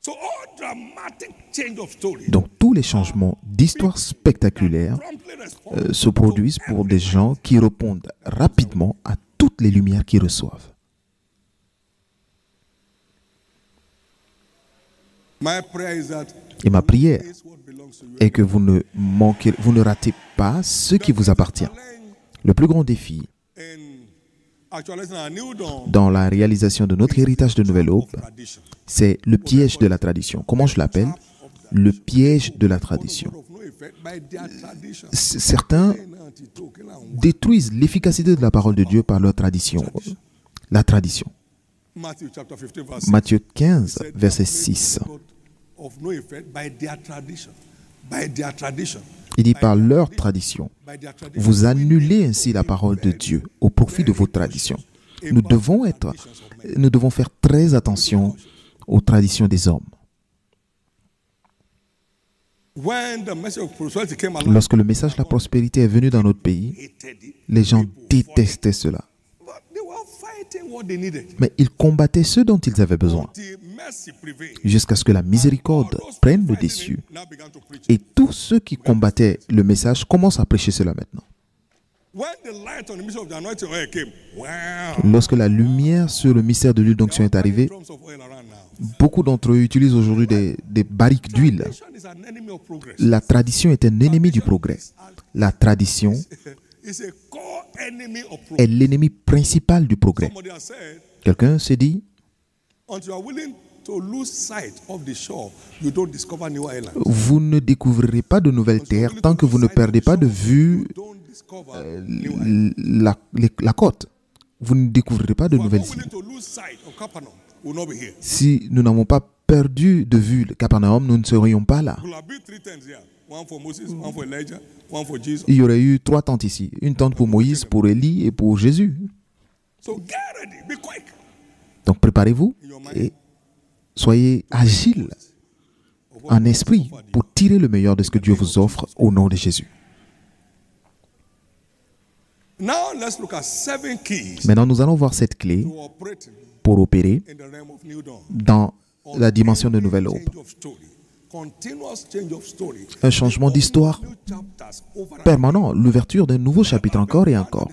So all dramatic change of story Donc tous les changements d'histoire spectaculaires promptly respond. se produisent pour des gens qui répondent rapidement à toutes les lumières qu'ils reçoivent. My prayer is that Et ma prière this what belongs to you. est que vous ne ratez pas ce qui vous appartient. Le plus grand défi In actualizing our new dawn dans la réalisation de notre héritage de nouvelle aube, tradition. c'est le piège de la tradition. Comment je l'appelle? Le piège de la tradition. Of no effect by their tradition. Certains détruisent l'efficacité de la parole de Dieu par leur tradition. La tradition. Matthew chapter 15 verse 6. Matthieu 15, verset 6. Of no effect by their tradition. By their tradition. Il dit par leur tradition. By their tradition. Vous annulez ainsi la parole de Dieu au profit de vos traditions. Nous devons faire très attention aux traditions des hommes. When the message of prosperity came along, Lorsque le message de la prospérité est venu dans notre pays, hated it. les gens détestaient cela. But they were fighting what they needed. Mais ils combattaient ce dont ils avaient besoin. The jusqu'à ce que la miséricorde prenne le dessus. Et tous ceux qui combattaient le message commencent à prêcher cela maintenant. Lorsque la lumière sur le mystère de l'huile d'onction est arrivée, beaucoup d'entre eux utilisent aujourd'hui des barriques d'huile. La tradition est un ennemi du progrès. La tradition est l'ennemi principal du progrès. Quelqu'un s'est dit, vous ne découvrirez pas de nouvelles terres tant que vous ne perdez pas de vue la côte. Vous ne découvrirez pas de nouvelles îles. Si nous n'avons pas perdu de vue le Capernaum, nous ne serions pas là. Il y aurait eu 3 tentes ici. Une tente pour Moïse, pour Élie et pour Jésus. Donc préparez-vous et soyez agiles en esprit pour tirer le meilleur de ce que Dieu vous offre au nom de Jésus. Maintenant, nous allons voir 7 clés pour opérer dans la dimension de Nouvelle Aube. Un changement d'histoire permanent, l'ouverture d'un nouveau chapitre encore et encore.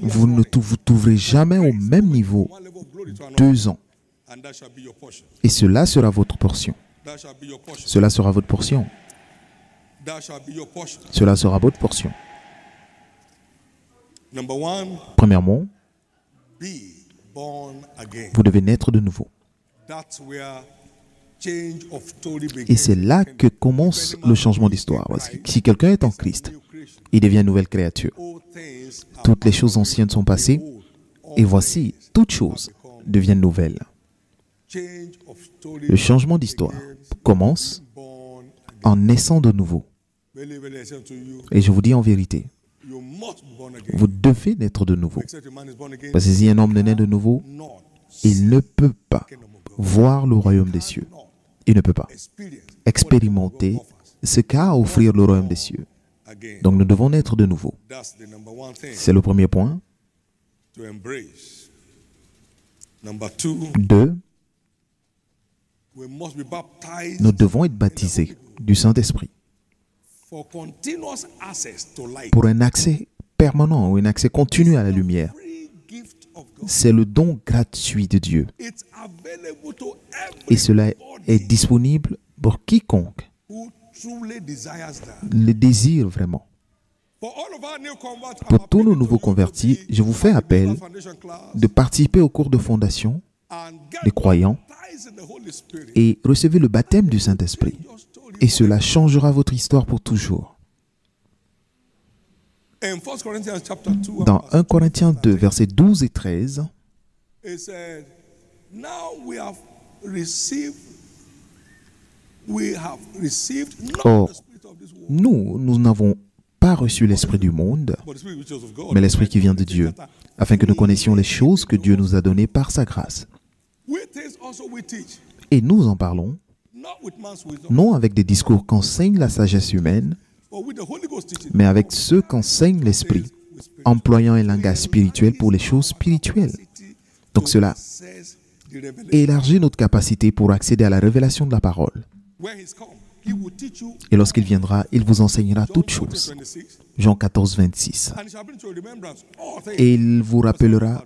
Vous ne vous trouverez jamais au même niveau 2 ans. Et cela sera votre portion. Cela sera votre portion. Cela sera votre portion. Premièrement, vous devez naître de nouveau. Et c'est là que commence le changement d'histoire. Si quelqu'un est en Christ, il devient une nouvelle créature. Toutes les choses anciennes sont passées, et voici, toutes choses deviennent nouvelles. Le changement d'histoire commence en naissant de nouveau. Et je vous dis en vérité, vous devez naître de nouveau. Parce que si un homme ne naît de nouveau, il ne peut pas voir le royaume des cieux. Il ne peut pas expérimenter ce qu'a à offrir le royaume des cieux. Donc nous devons naître de nouveau. C'est le premier point. 2, nous devons être baptisés du Saint-Esprit pour un accès permanent ou un accès continu à la lumière. C'est le don gratuit de Dieu. Et cela est disponible pour quiconque le désire vraiment. Pour tous nos nouveaux convertis, je vous fais appel de participer au cours de fondation des croyants et recevez le baptême du Saint-Esprit. Et cela changera votre histoire pour toujours. Dans 1 Corinthiens 2, versets 12 et 13, or, nous n'avons pas reçu l'esprit du monde, mais l'esprit qui vient de Dieu, afin que nous connaissions les choses que Dieu nous a données par sa grâce. Et nous en parlons, non avec des discours qu'enseigne la sagesse humaine, mais avec ceux qu'enseigne l'Esprit, employant un langage spirituel pour les choses spirituelles. Donc cela élargit notre capacité pour accéder à la révélation de la parole. Et lorsqu'il viendra, il vous enseignera toutes choses. Jean 14, 26. Et il vous rappellera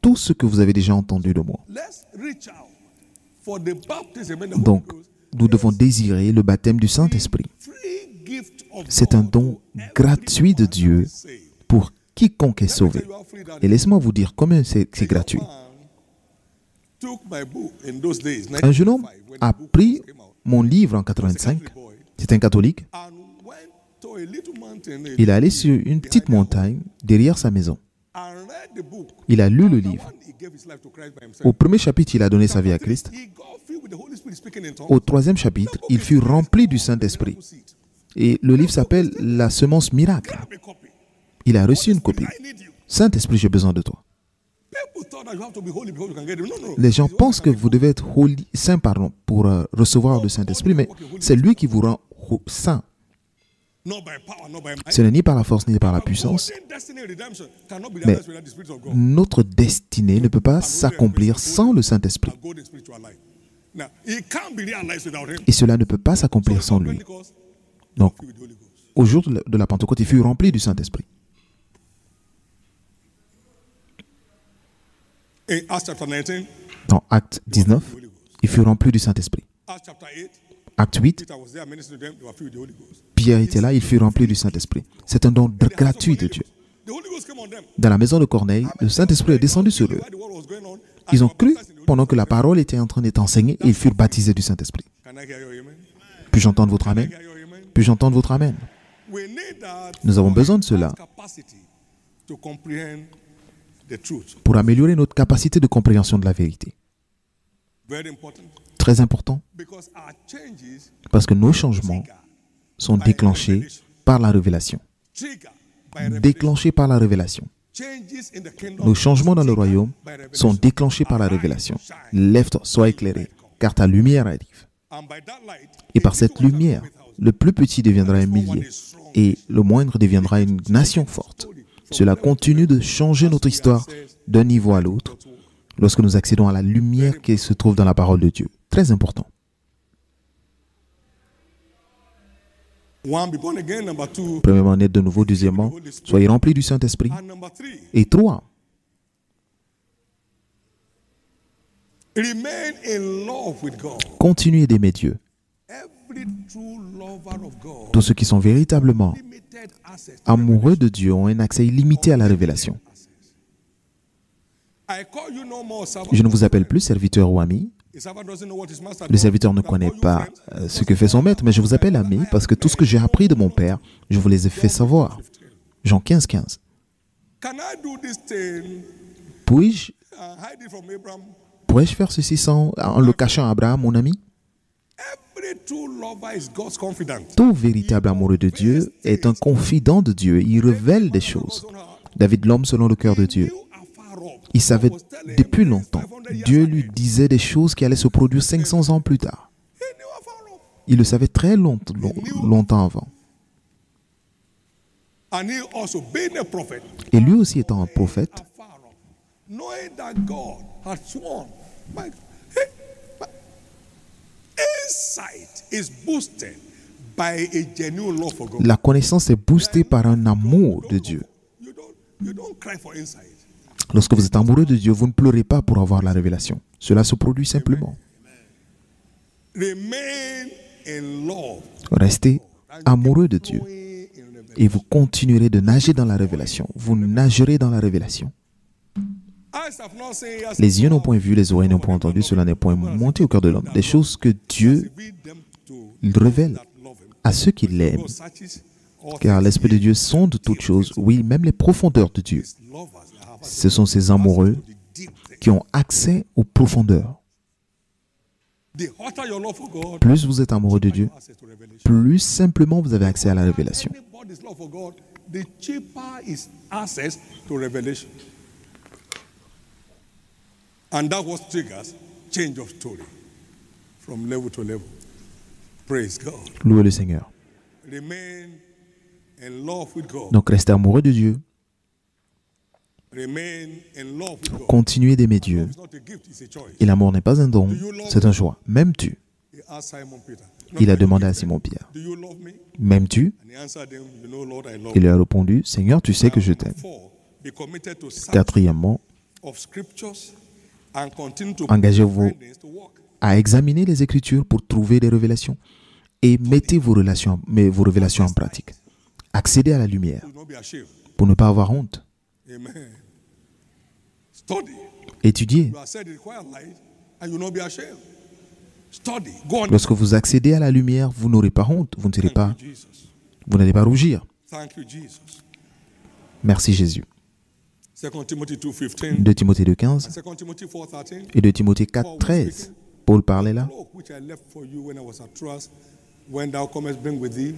tout ce que vous avez déjà entendu de moi. Donc, nous devons désirer le baptême du Saint-Esprit. C'est un don gratuit de Dieu pour quiconque est sauvé. Et laissez-moi vous dire combien c'est gratuit. Un jeune homme a pris mon livre en 85. C'est un catholique. Il est allé sur une petite montagne derrière sa maison. Il a lu le livre. Au premier chapitre, il a donné sa vie à Christ. Au 3e chapitre, il fut rempli du Saint-Esprit. Et le livre s'appelle « La semence miracle ». Il a reçu une copie. « Saint-Esprit, j'ai besoin de toi ». Les gens pensent que vous devez être saint pour recevoir le Saint-Esprit, mais c'est lui qui vous rend saint. Ce n'est ni par la force ni par la puissance, mais notre destinée ne peut pas s'accomplir sans le Saint-Esprit. Now, it can't be realized without him. Et cela ne peut pas s'accomplir sans lui. Donc, au jour de la Pentecôte, il fut rempli du Saint-Esprit. In Acts chapter 19, Dans Acte 19, il fut rempli du Saint-Esprit. Acts chapter 8, Acte 8, Peter was there ministering to them, they were filled with the Holy Ghost. Pierre était là, il fut rempli du Saint-Esprit. C'est un don gratuit de Dieu. The Holy Ghost came on them. Dans la maison de Corneille, le Saint-Esprit est descendu sur eux. While the word was going on, Ils ont cru pendant que la parole était en train d'être enseignée et ils furent baptisés du Saint-Esprit. Can I hear your amen? Puis-je entendre votre amen? Hear your amen? Puis-je entendre votre amen? We need that Nous avons besoin de cela capacity to comprehend the truth. pour améliorer notre capacité de compréhension de la vérité. Very important. Très important, Because our changes parce que nos changements sont déclenchés par la révélation. trigger by revelation. Déclenchés par la révélation. Changes in the kingdom Nos changements dans le royaume by revelation. sont déclenchés par la révélation. Lève-toi, sois éclairé, car ta lumière arrive. And by that light, Et par cette lumière, le plus petit deviendra un millier et le moindre deviendra une nation forte. Cela continue de changer notre histoire d'un niveau à l'autre lorsque nous accédons à la lumière qui se trouve dans la parole de Dieu. Très important. one, be born again. Number two, Premièrement, naître de nouveau. Deuxièmement, soyez remplis du Saint-Esprit. and number three, Et trois, remain in love with God. continuez d'aimer Dieu. Every true lover of God, Tous ceux qui sont véritablement limited access. amoureux de Dieu ont un accès illimité à la révélation. I call you no more servant. Je ne vous appelle plus serviteur ou ami. The servant doesn't know what his master Le does. serviteur ne connaît pas ce que fait son maître, mais je vous appelle ami parce que tout ce que j'ai appris de mon Père, je vous les ai fait savoir. Jean 15, 15. Can I do this thing Puis-je hide it from Abraham? pourrais-je faire ceci en le cachant à Abraham, mon ami? Every true lover is God's confidant. Tout véritable amoureux de Dieu est un confident de Dieu. Il révèle des choses. David, l'homme selon le cœur de Dieu, You are far off. il savait depuis longtemps. Dieu lui disait des choses qui allaient se produire 500 ans plus tard. He knew afar off. Il le savait très longtemps avant. And he also, being a prophet, Et lui aussi étant un prophète, afar off, knowing that God had sworn. My insight is boosted by a genuine love for God. la connaissance est boostée par un amour de Dieu. You don't cry for insight. Lorsque vous êtes amoureux de Dieu, vous ne pleurez pas pour avoir la révélation. Cela se produit simplement. Remain in love. Restez amoureux de Dieu et vous continuerez de nager dans la révélation. Vous nagerez dans la révélation. Eyes have not seen, ears Les yeux n'ont point vu, les oreilles n'ont point entendu, cela n'est point monté au cœur de l'homme. Des choses que Dieu revealed them to révèle that love him. à ceux qui l'aiment. God searches all Car l'Esprit de Dieu sonde toutes choses, oui, même les profondeurs de Dieu. things, lovers that have Ce sont ces amoureux the deep things. qui ont accès aux profondeurs. The hotter your love for God, Plus vous êtes amoureux de Dieu, access to revelation. plus simplement vous avez accès à la révélation. Anybody's love for God, the cheaper is access to revelation. And that what triggers change of story from level to level. Praise God. Louez le Seigneur. Remain in love with God. Donc restez amoureux de Dieu, Remain in love with God. continuez d'aimer Dieu. It's not a gift, it's a choice. Et l'amour n'est pas un don, c'est un choix. M'aimes-tu? He asked Simon Peter. Il a demandé à Simon-Pierre. Do you love me? M'aimes-tu? And he answered him, you know, Lord, I love Il you. lui a répondu, Seigneur, tu sais que je t'aime. Four, be committed to search Quatrièmement, of scriptures and continue to engagez-vous put to work. à examiner les Écritures pour trouver des révélations et mettez vos révélations en pratique. Accédez à la lumière Do not be ashamed. pour ne pas avoir honte. Amen. Study. Étudiez. You are said the required light and you will not be ashamed. Study. Go on. Lorsque vous accédez à la lumière, vous n'aurez pas honte. Vous n'allez pas, Jesus. vous n'allez pas rougir. Thank you, Jesus. Merci Jésus. 2 Timothy 2:15. 2 Timothée 2,15 2 Timothy 4:13. et 2 Timothée 4,13. Paul parlait là. Cloak which I left for you when I was at Troas, when thou comest bring with thee,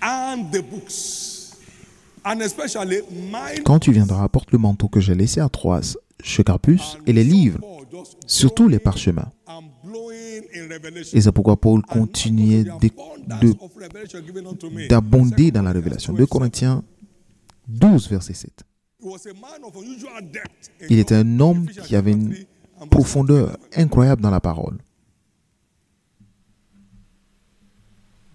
and the books, and especially mine. Quand tu viendras, apporte le manteau que j'ai laissé à Troas, chez Carpus, et les livres, surtout les parchemins. I'm blowing in revelation. Et c'est pourquoi Paul continuait Of revelation given unto me. d'abonder dans la révélation. 2 Corinthiens 12, verset 7. He was a man of unusual depth in Il était un homme qui avait une profondeur incroyable dans la parole.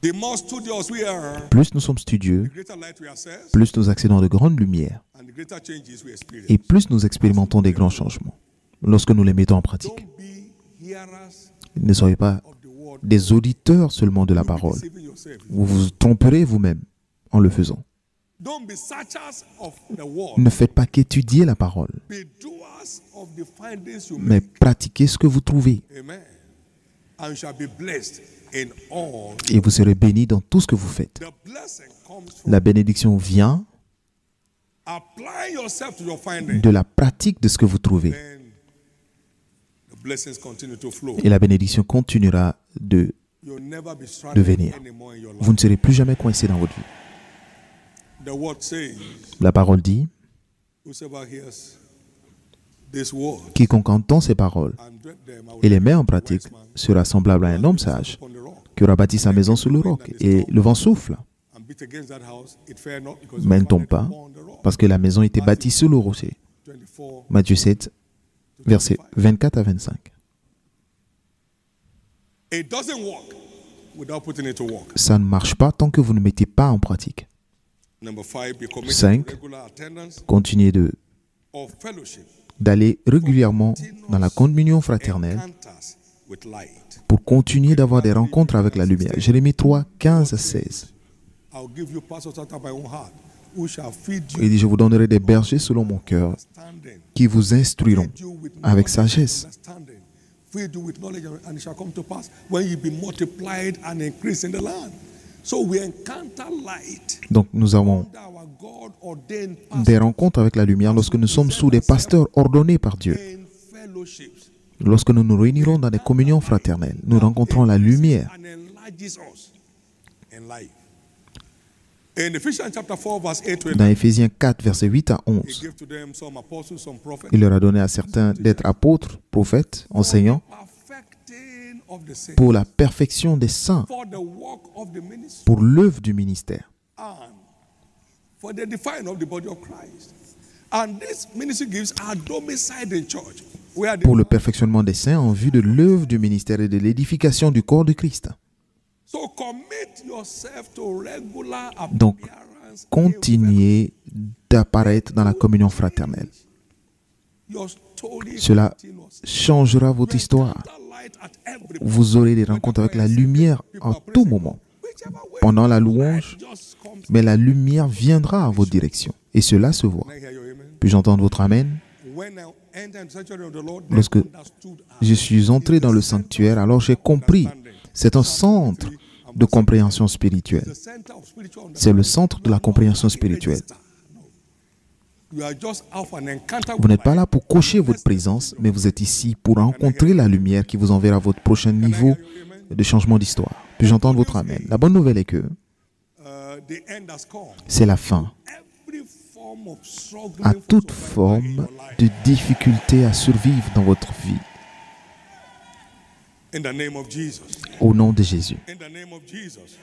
The more studious we are, Plus nous sommes studieux, the greater light we access, plus nous accédons à de grandes lumières and the greater changes we experience. et plus nous expérimentons des grands changements lorsque nous les mettons en pratique. Don't be hearers Ne soyez pas of the word, des auditeurs seulement de la parole. deceiving yourself. Vous vous tromperez vous-même en le faisant. Don't be searchers of the word, Ne faites pas qu'étudier la parole, be doers of the findings you mais make. pratiquez ce que vous trouvez. Amen. And you shall be blessed in all. Et vous serez bénis dans tout ce que vous faites. The blessing comes from La bénédiction vient applying yourself to your finding. de la pratique de ce que vous trouvez. Then the blessings continue to flow. Et la bénédiction continuera de You'll never be stranded venir. anymore in your Vous life. ne serez plus jamais coincé dans votre vie. The word says, La parole dit, whosoever hears this word quiconque entend ces paroles and doeth them, I will et les met en make a pratique wise man sera semblable à un homme sage upon the rock. qui aura bâti sa maison sur le roc. Et le vent souffle, And beat against that house, it fell not because it mais was ne tombe founded pas upon the rock. parce que la maison était bâtie sur le rocher. 24. Matthieu 7, versets 24 à 25. It doesn't work without putting it to work. Ça ne marche pas tant que vous ne mettez pas en pratique. Number 5, be committed Cinq. to regular attendance Continuez of fellowship, d'aller régulièrement dans la communion fraternelle encounters with light. pour continuer d'avoir des rencontres avec la lumière. Jérémie 3, 15 à 16. I'll give you pastors after my own heart, who shall feed you Il dit, je vous donnerai des bergers selon mon cœur understanding, qui vous instruiront feed you with avec knowledge sagesse. and understanding, feed you with knowledge, and it shall come to pass when you be multiplied and increase in the land. So we encounter light Donc nous avons under our God-ordained des rencontres avec la lumière lorsque nous sommes sous des pasteurs ordonnés par Dieu. in fellowships. Lorsque nous nous réunirons dans des communions fraternelles, nous rencontrons la lumière. And enlarges us in life. In Ephesians chapter 4, verse 8 to 11, Dans Éphésiens 4, versets 8 à he 11, gave to them some apostles, some prophets, il leur a donné à certains d'être apôtres, prophètes, enseignants, perfecting of the saints, pour la perfection des saints, for the work of the ministry, pour l'œuvre du ministère, and for the defining of the body of Christ. And this ministry gives our domicile in church, where the pour le perfectionnement des saints en vue de l'œuvre du ministère et de l'édification du corps de Christ. so commit yourself to regular Donc, appearance. continuez d'apparaître dans la communion fraternelle. Your story Cela continues. changera votre histoire. Light at every Vous aurez des rencontres avec la lumière en tout moment, whichever way pendant la louange, just comes. mais la lumière viendra à votre direction. Et cela se voit. Can I hear your amen? Puis-je entendre votre amen? When I entered the sanctuary of the Lord, Lorsque I understood je suis entré dans le sanctuaire, alors j'ai compris. C'est un centre de compréhension spirituelle. the center of spiritual C'est le centre de la compréhension spirituelle. You are just out for an encounter Vous n'êtes pas là pour cocher votre présence, mais vous êtes ici pour rencontrer la lumière qui vous enverra à votre prochain niveau de changement d'histoire. Puis-je entendre votre amen? La bonne nouvelle est que the end has come. c'est la fin Every form of struggling à for toute survival in forme your life. de difficulté à survivre dans votre vie. In the name of Jesus. Au nom de Jésus. In the name of Jesus.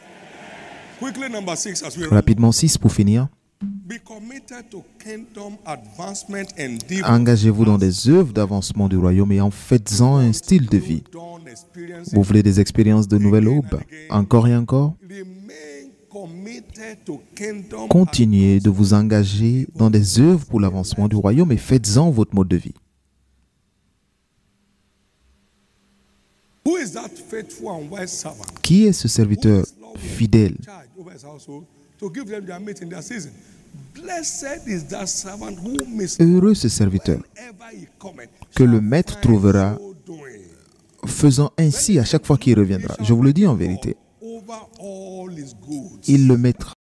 Quickly, number 6, as we run. Rapidement, 6 pour finir. Be committed to kingdom advancement and deep Engagez-vous dans des œuvres d'avancement du royaume et en faites-en un style de vie. dawn experience. Vous voulez des expériences de nouvelle aube? Encore et encore? Remain committed to kingdom. Continuez de vous engager dans des œuvres pour l'avancement du royaume et faites-en votre mode de vie. Who is that faithful and wise servant? Qui est ce serviteur fidèle Charge over his household to give them their meat in their season. Blessed is that servant who makes Heureux ce serviteur whenever he cometh, que le shall maître find trouvera so doing. faisant ainsi à chaque fois qu'il reviendra. Je vous le dis en vérité, Over all his goods. il le mettra